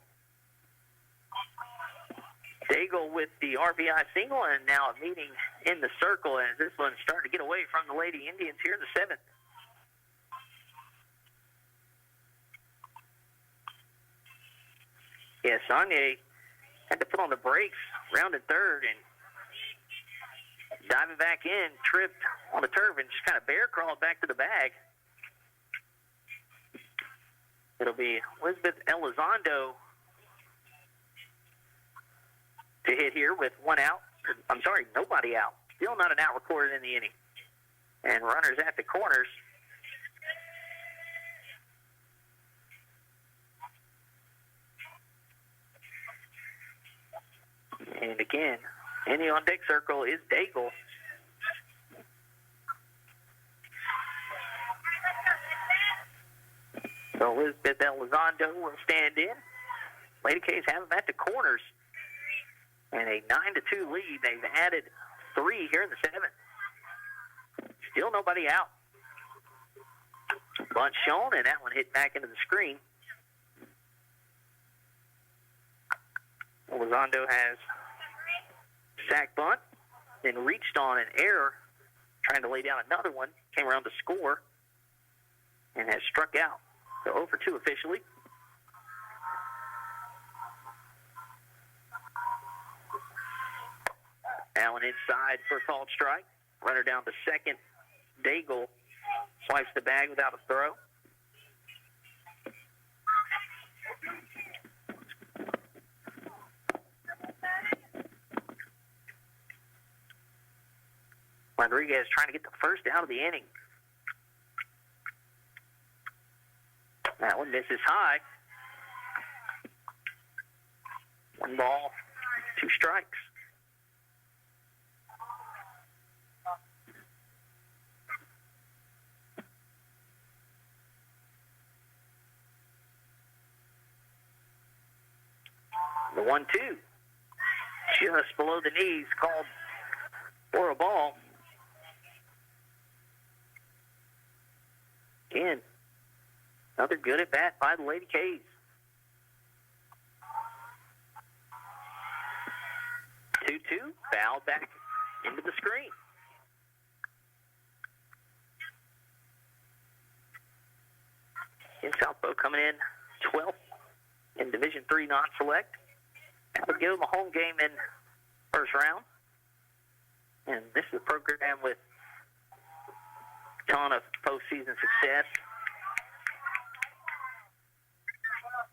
Daigle with the RBI single, and now a meeting in the circle as this one's starting to get away from the Lady Indians here in the seventh. Yeah, Sonye had to put on the brakes, rounded third, and diving back in, tripped on the turf, and just kind of bear crawled back to the bag. It'll be Elizabeth Elizondo to hit here with one out. I'm sorry, nobody out. Still not an out recorded in the inning. And runners at the corners. And again, in the on-deck circle is Daigle. So Elizabeth Elizondo will stand in. Lady K's have them at the corners. And a 9-2 lead. They've added 3 here in the seventh. Still nobody out. Bunt shown, and that one hit back into the screen. Elizondo has sack bunt, then reached on an error, trying to lay down another one. Came around to score, and has struck out. So 0 for 2 officially. Allen inside for a called strike. Runner down to second. Daigle swipes the bag without a throw. Rodriguez trying to get the first out of the inning. That one misses high. 1 ball, 2 strikes. The 1-2. Just below the knees, called for a ball. Again, another good at bat by the Lady K's. 2-2, foul back into the screen. In South Bow coming in 12th in Division III non-select. That would give them a home game in first round. And this is a program with a ton of postseason success.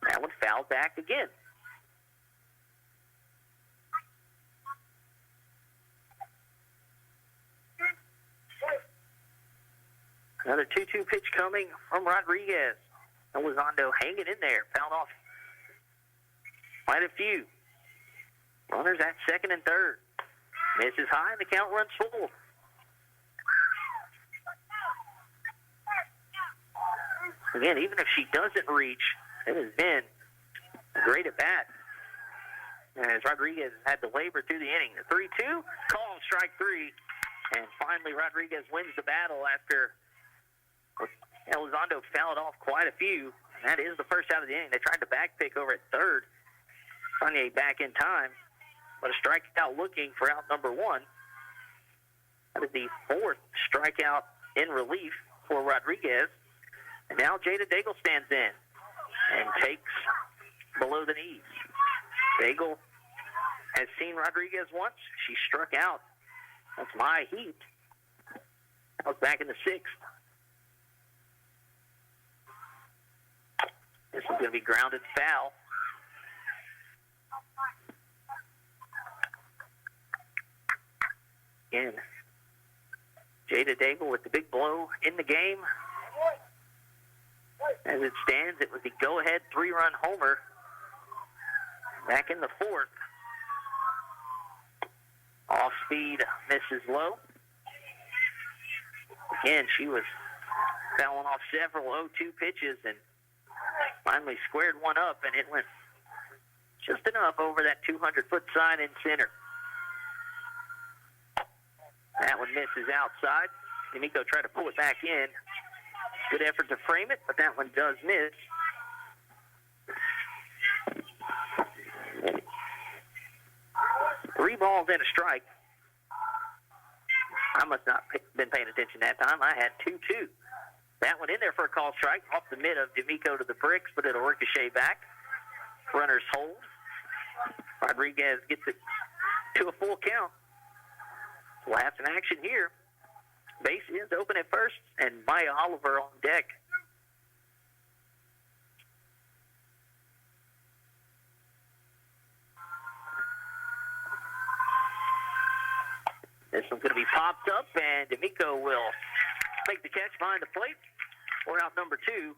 That one fouled back again. Another 2-2 pitch coming from Rodriguez. Elizondo hanging in there, fouled off quite a few. Runners at second and third. Misses high, and the count runs full. Again, even if she doesn't reach, it has been a great at bat. As Rodriguez had to labor through the inning. The 3-2, call strike three. And finally, Rodriguez wins the battle after Elizondo fouled off quite a few. That is the first out of the inning. They tried to back pick over at third. Sonny back in time, but a strikeout looking for out number one. That is the fourth strikeout in relief for Rodriguez. And now Jada Daigle stands in and takes below the knees. Daigle has seen Rodriguez once. She struck out. That's my heat. That was back in the sixth. This is going to be grounded foul. Again, Jada Daigle with the big blow in the game. As it stands, it was the go-ahead 3-run homer back in the fourth. Off speed, misses low. Again, she was fouling off several 0-2 pitches and finally squared one up, and it went just enough over that 200-foot sign in center. That one misses outside. D'Amico tried to pull it back in. Good effort to frame it, but that one does miss. 3 balls and a strike. I must not have been paying attention that time. I had 2-2. That one in there for a call strike. Off the mid of D'Amico to the bricks, but it'll ricochet back. Runners hold. Rodriguez gets it to a full count. We'll have some action here. Base is open at first, and Maya Oliver on deck. This one's going to be popped up, and D'Amico will make the catch behind the plate. We're out number 2.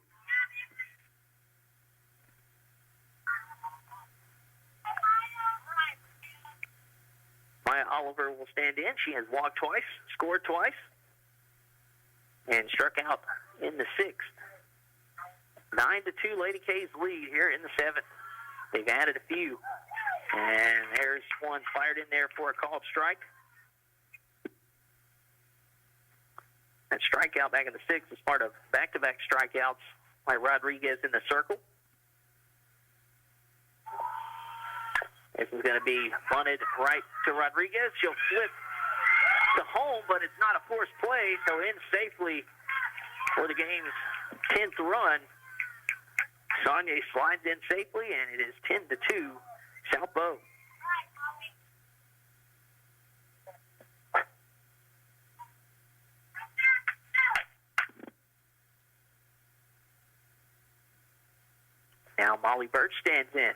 Maya Oliver will stand in. She has walked twice, scored twice, and struck out in the 6th. 9-2 Lady K's lead here in the 7th. They've added a few. And there's one fired in there for a called strike. That strikeout back in the 6th is part of back-to-back strikeouts by Rodriguez in the circle. This is going to be bunted right to Rodriguez. She'll flip to home, but it's not a forced play, so in safely for the game's 10th run. Saunier slides in safely, and it is 10-2 South Bow. Now Molly Birch stands in.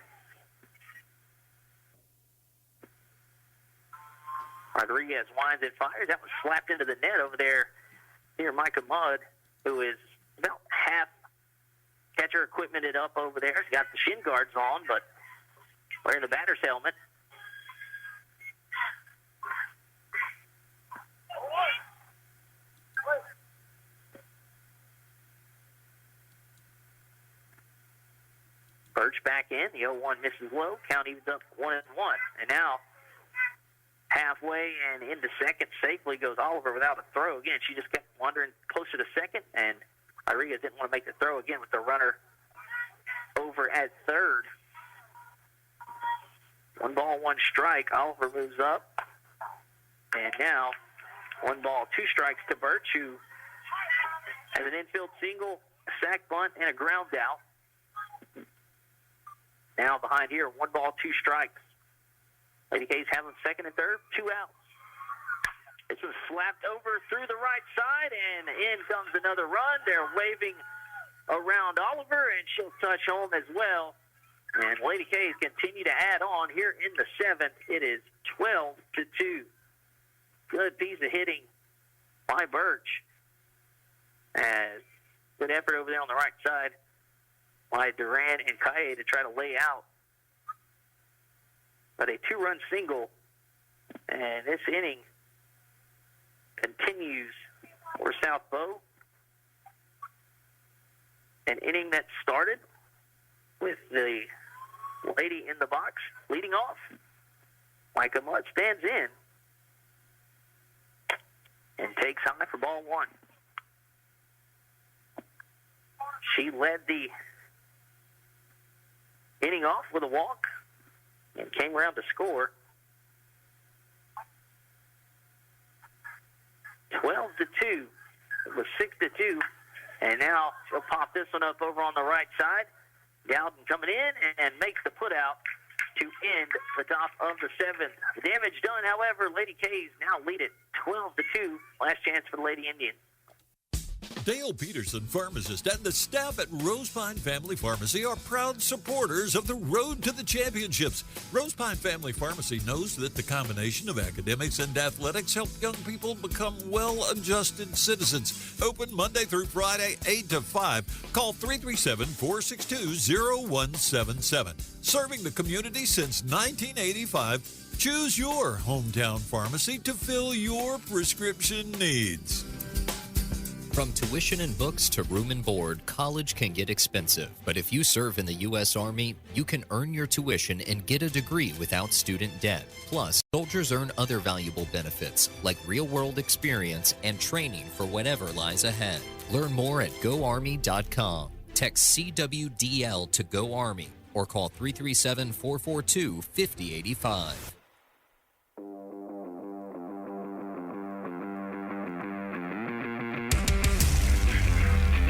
Rodriguez winds and fires. That was slapped into the net over there near Micah Mudd, who is about half catcher equipmented up over there. He's got the shin guards on, but wearing the batter's helmet. Birch back in. The 0-1 misses low. Count evens up 1-1. And now halfway and into second safely goes Oliver without a throw. Again, she just kept wandering closer to second, and Rodriguez didn't want to make the throw again with the runner over at third. 1 ball, 1 strike. Oliver moves up. And now 1 ball, 2 strikes to Birch, who has an infield single, a sac bunt, and a ground out. Now behind here, 1 ball, 2 strikes. Lady K's have them second and third, 2 outs. This was slapped over through the right side, and in comes another run. They're waving around Oliver, and she'll touch home as well. And Lady K's continue to add on here in the 7th. It is 12-2. Good piece of hitting by Birch. As good effort over there on the right side by Duran and Kaye to try to lay out. But a 2-run single, and this inning continues for South Bow. An inning that started with the lady in the box leading off. Micah Mudd stands in and takes high for ball 1. She led the inning off with a walk and came around to score. 12-2. It was 6-2. And now she'll pop this one up over on the right side. Dowden coming in and makes the put out to end the top of the 7th. The damage done, however, Lady K's now lead it 12-2. Last chance for the Lady Indians. Dale Peterson, pharmacist, and the staff at Rosepine Family Pharmacy are proud supporters of the Road to the Championships. Rosepine Family Pharmacy knows that the combination of academics and athletics help young people become well-adjusted citizens. Open Monday through Friday, 8 to 5. Call 337-462-0177. Serving the community since 1985, choose your hometown pharmacy to fill your prescription needs. From tuition and books to room and board, college can get expensive. But if you serve in the U.S. Army, you can earn your tuition and get a degree without student debt. Plus, soldiers earn other valuable benefits, like real-world experience and training for whatever lies ahead. Learn more at GoArmy.com. Text CWDL to GoArmy or call 337-442-5085.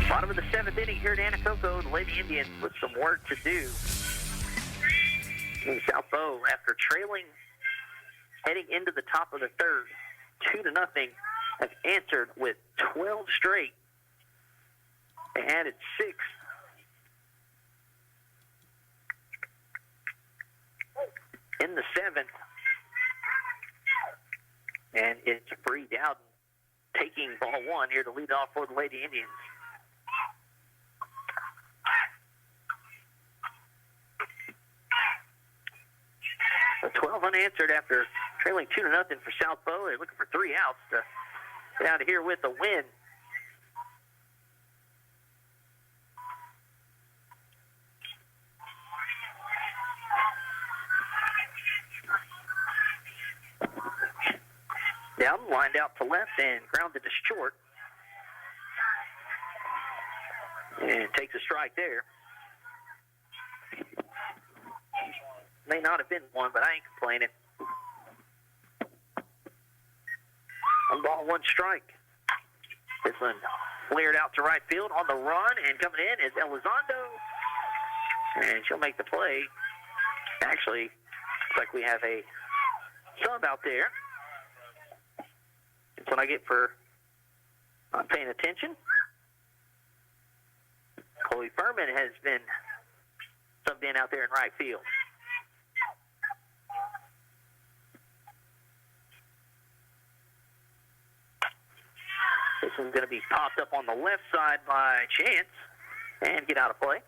Bottom of the 7th inning here at Anacoco, the Lady Indians with some work to do. And South Bow, after trailing, heading into the top of the 3rd, 2-0, have answered with 12 straight. They added 6. In the 7th, and it's Bree Dowden taking ball 1 here to lead off for the Lady Indians. So 12 unanswered after trailing 2-0 for South Bow. They're looking for 3 outs to get out of here with a win. Dowden lined out to left and grounded to short. And takes a strike there. May not have been one, but I ain't complaining. 1 ball, 1 strike. This one flared out to right field on the run, and coming in is Elizondo. And she'll make the play. Actually, looks like we have a sub out there. That's what I get for not paying attention. Chloe Furman has been subbed in out there in right field. This one's going to be popped up on the left side by Chance and get out of play.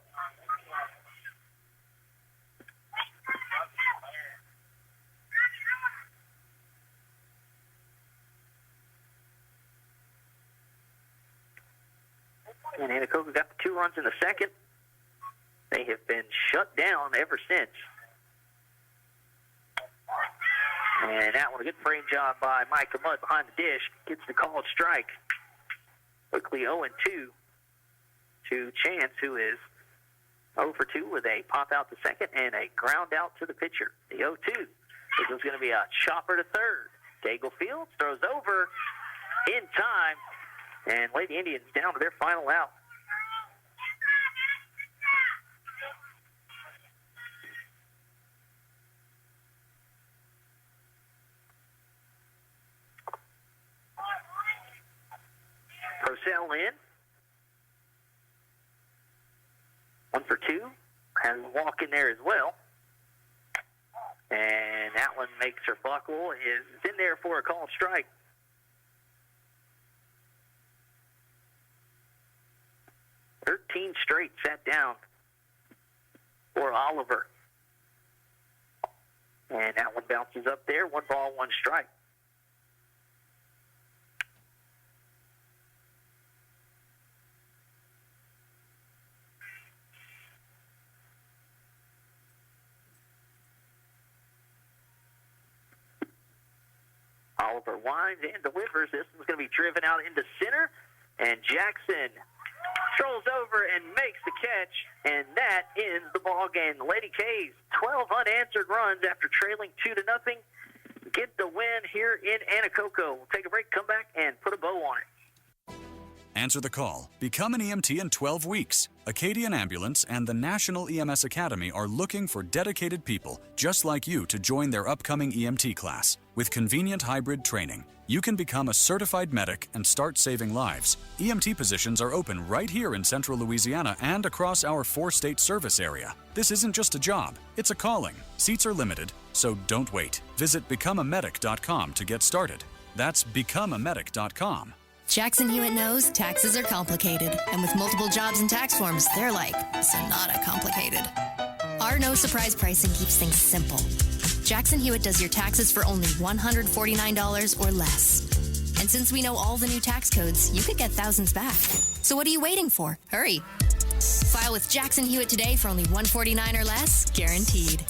And Anacoco got the 2 runs in the 2nd. They have been shut down ever since. And that one, a good frame job by Micah Mudd behind the dish. Gets the called strike. Quickly 0-2 to Chance, who is 0 for 2 with a pop out to second and a ground out to the pitcher. The 0-2. This is going to be a chopper to third. Daigle Fields throws over in time, and Lady Indians down to their final out. Purcell in. for 2. Has a walk in there as well. And that one makes her buckle. Is in there for a called strike. "13 straight sat down for Oliver. And that one bounces up there. 1 ball, 1 strike. Oliver winds and delivers. This one's going to be driven out into center. And Jackson strolls over and makes the catch, and that ends the ball game. The Lady K's 12 unanswered runs after trailing 2-0 get the win here in Anacoco. We'll take a break, come back, and put a bow on it. Answer the call. Become an EMT in 12 weeks. Acadian Ambulance and the National EMS Academy are looking for dedicated people just like you to join their upcoming EMT class. With convenient hybrid training, you can become a certified medic and start saving lives. EMT positions are open right here in central Louisiana and across our 4-state service area. This isn't just a job, it's a calling. Seats are limited, so don't wait. Visit becomeamedic.com to get started. That's becomeamedic.com. Jackson Hewitt knows taxes are complicated, and with multiple jobs and tax forms, they're like Sonata complicated. Our no surprise pricing keeps things simple. Jackson Hewitt does your taxes for only $149 or less. And since we know all the new tax codes, you could get thousands back. So what are you waiting for? Hurry. File with Jackson Hewitt today for only $149 or less, guaranteed.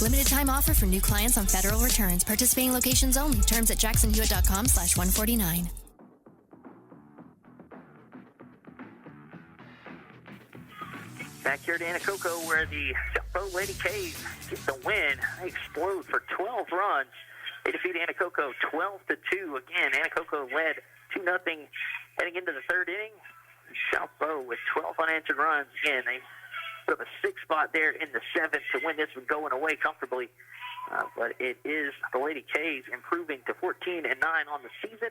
Limited time offer for new clients on federal returns. Participating locations only. Terms at jacksonhewitt.com/149. Back here at Anacoco, where the South Lady K's get the win. They explode for 12 runs. They defeat Anacoco 12-2. Again, Anacoco led 2-0 heading into the 3rd inning. South Bow with 12 unanswered runs. Again, they put up a 6th spot there in the 7th to win this one going away comfortably. But it is the Lady K's improving to 14-9 on the season.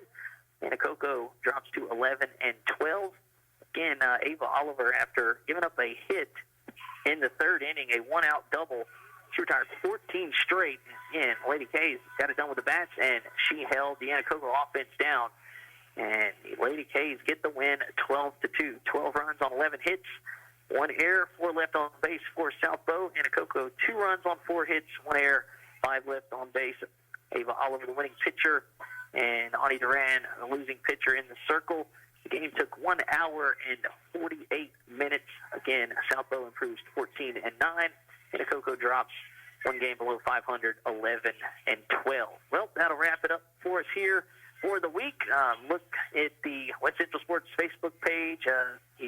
Anacoco drops to 11-12. Again, Ava Oliver, after giving up a hit in the 3rd inning, a 1-out double, she retired 14 straight. Again, Lady K's got it done with the bats, and she held the Anacoco offense down. And the Lady K's get the win 12-2. 12 runs on 11 hits, 1 error, 4 left on base for South Bow. Anacoco 2 runs on 4 hits, 1 error, 5 left on base. Ava Oliver, the winning pitcher, and Ani Duran, the losing pitcher in the circle. The game took 1 hour and 48 minutes. Again, South Bow improves 14-9. Anacoco drops 1 game below 500, 11-12. Well, that'll wrap it up for us here for the week. Look at the West Central Sports Facebook page,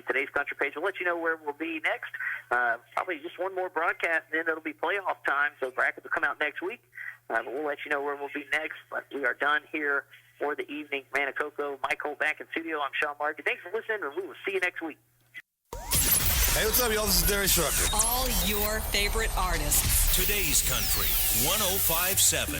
Today's Country page. We'll let you know where we'll be next. Probably just one more broadcast, and then it'll be playoff time, so brackets will come out next week. But we'll let you know where we'll be next. But we are done here for the evening. Anacoco, Michael back in studio. I'm Sean Martin. Thanks for listening, and we will see you next week. Hey, what's up, y'all? This is Darius Rucker. All your favorite artists. Today's Country 105.7.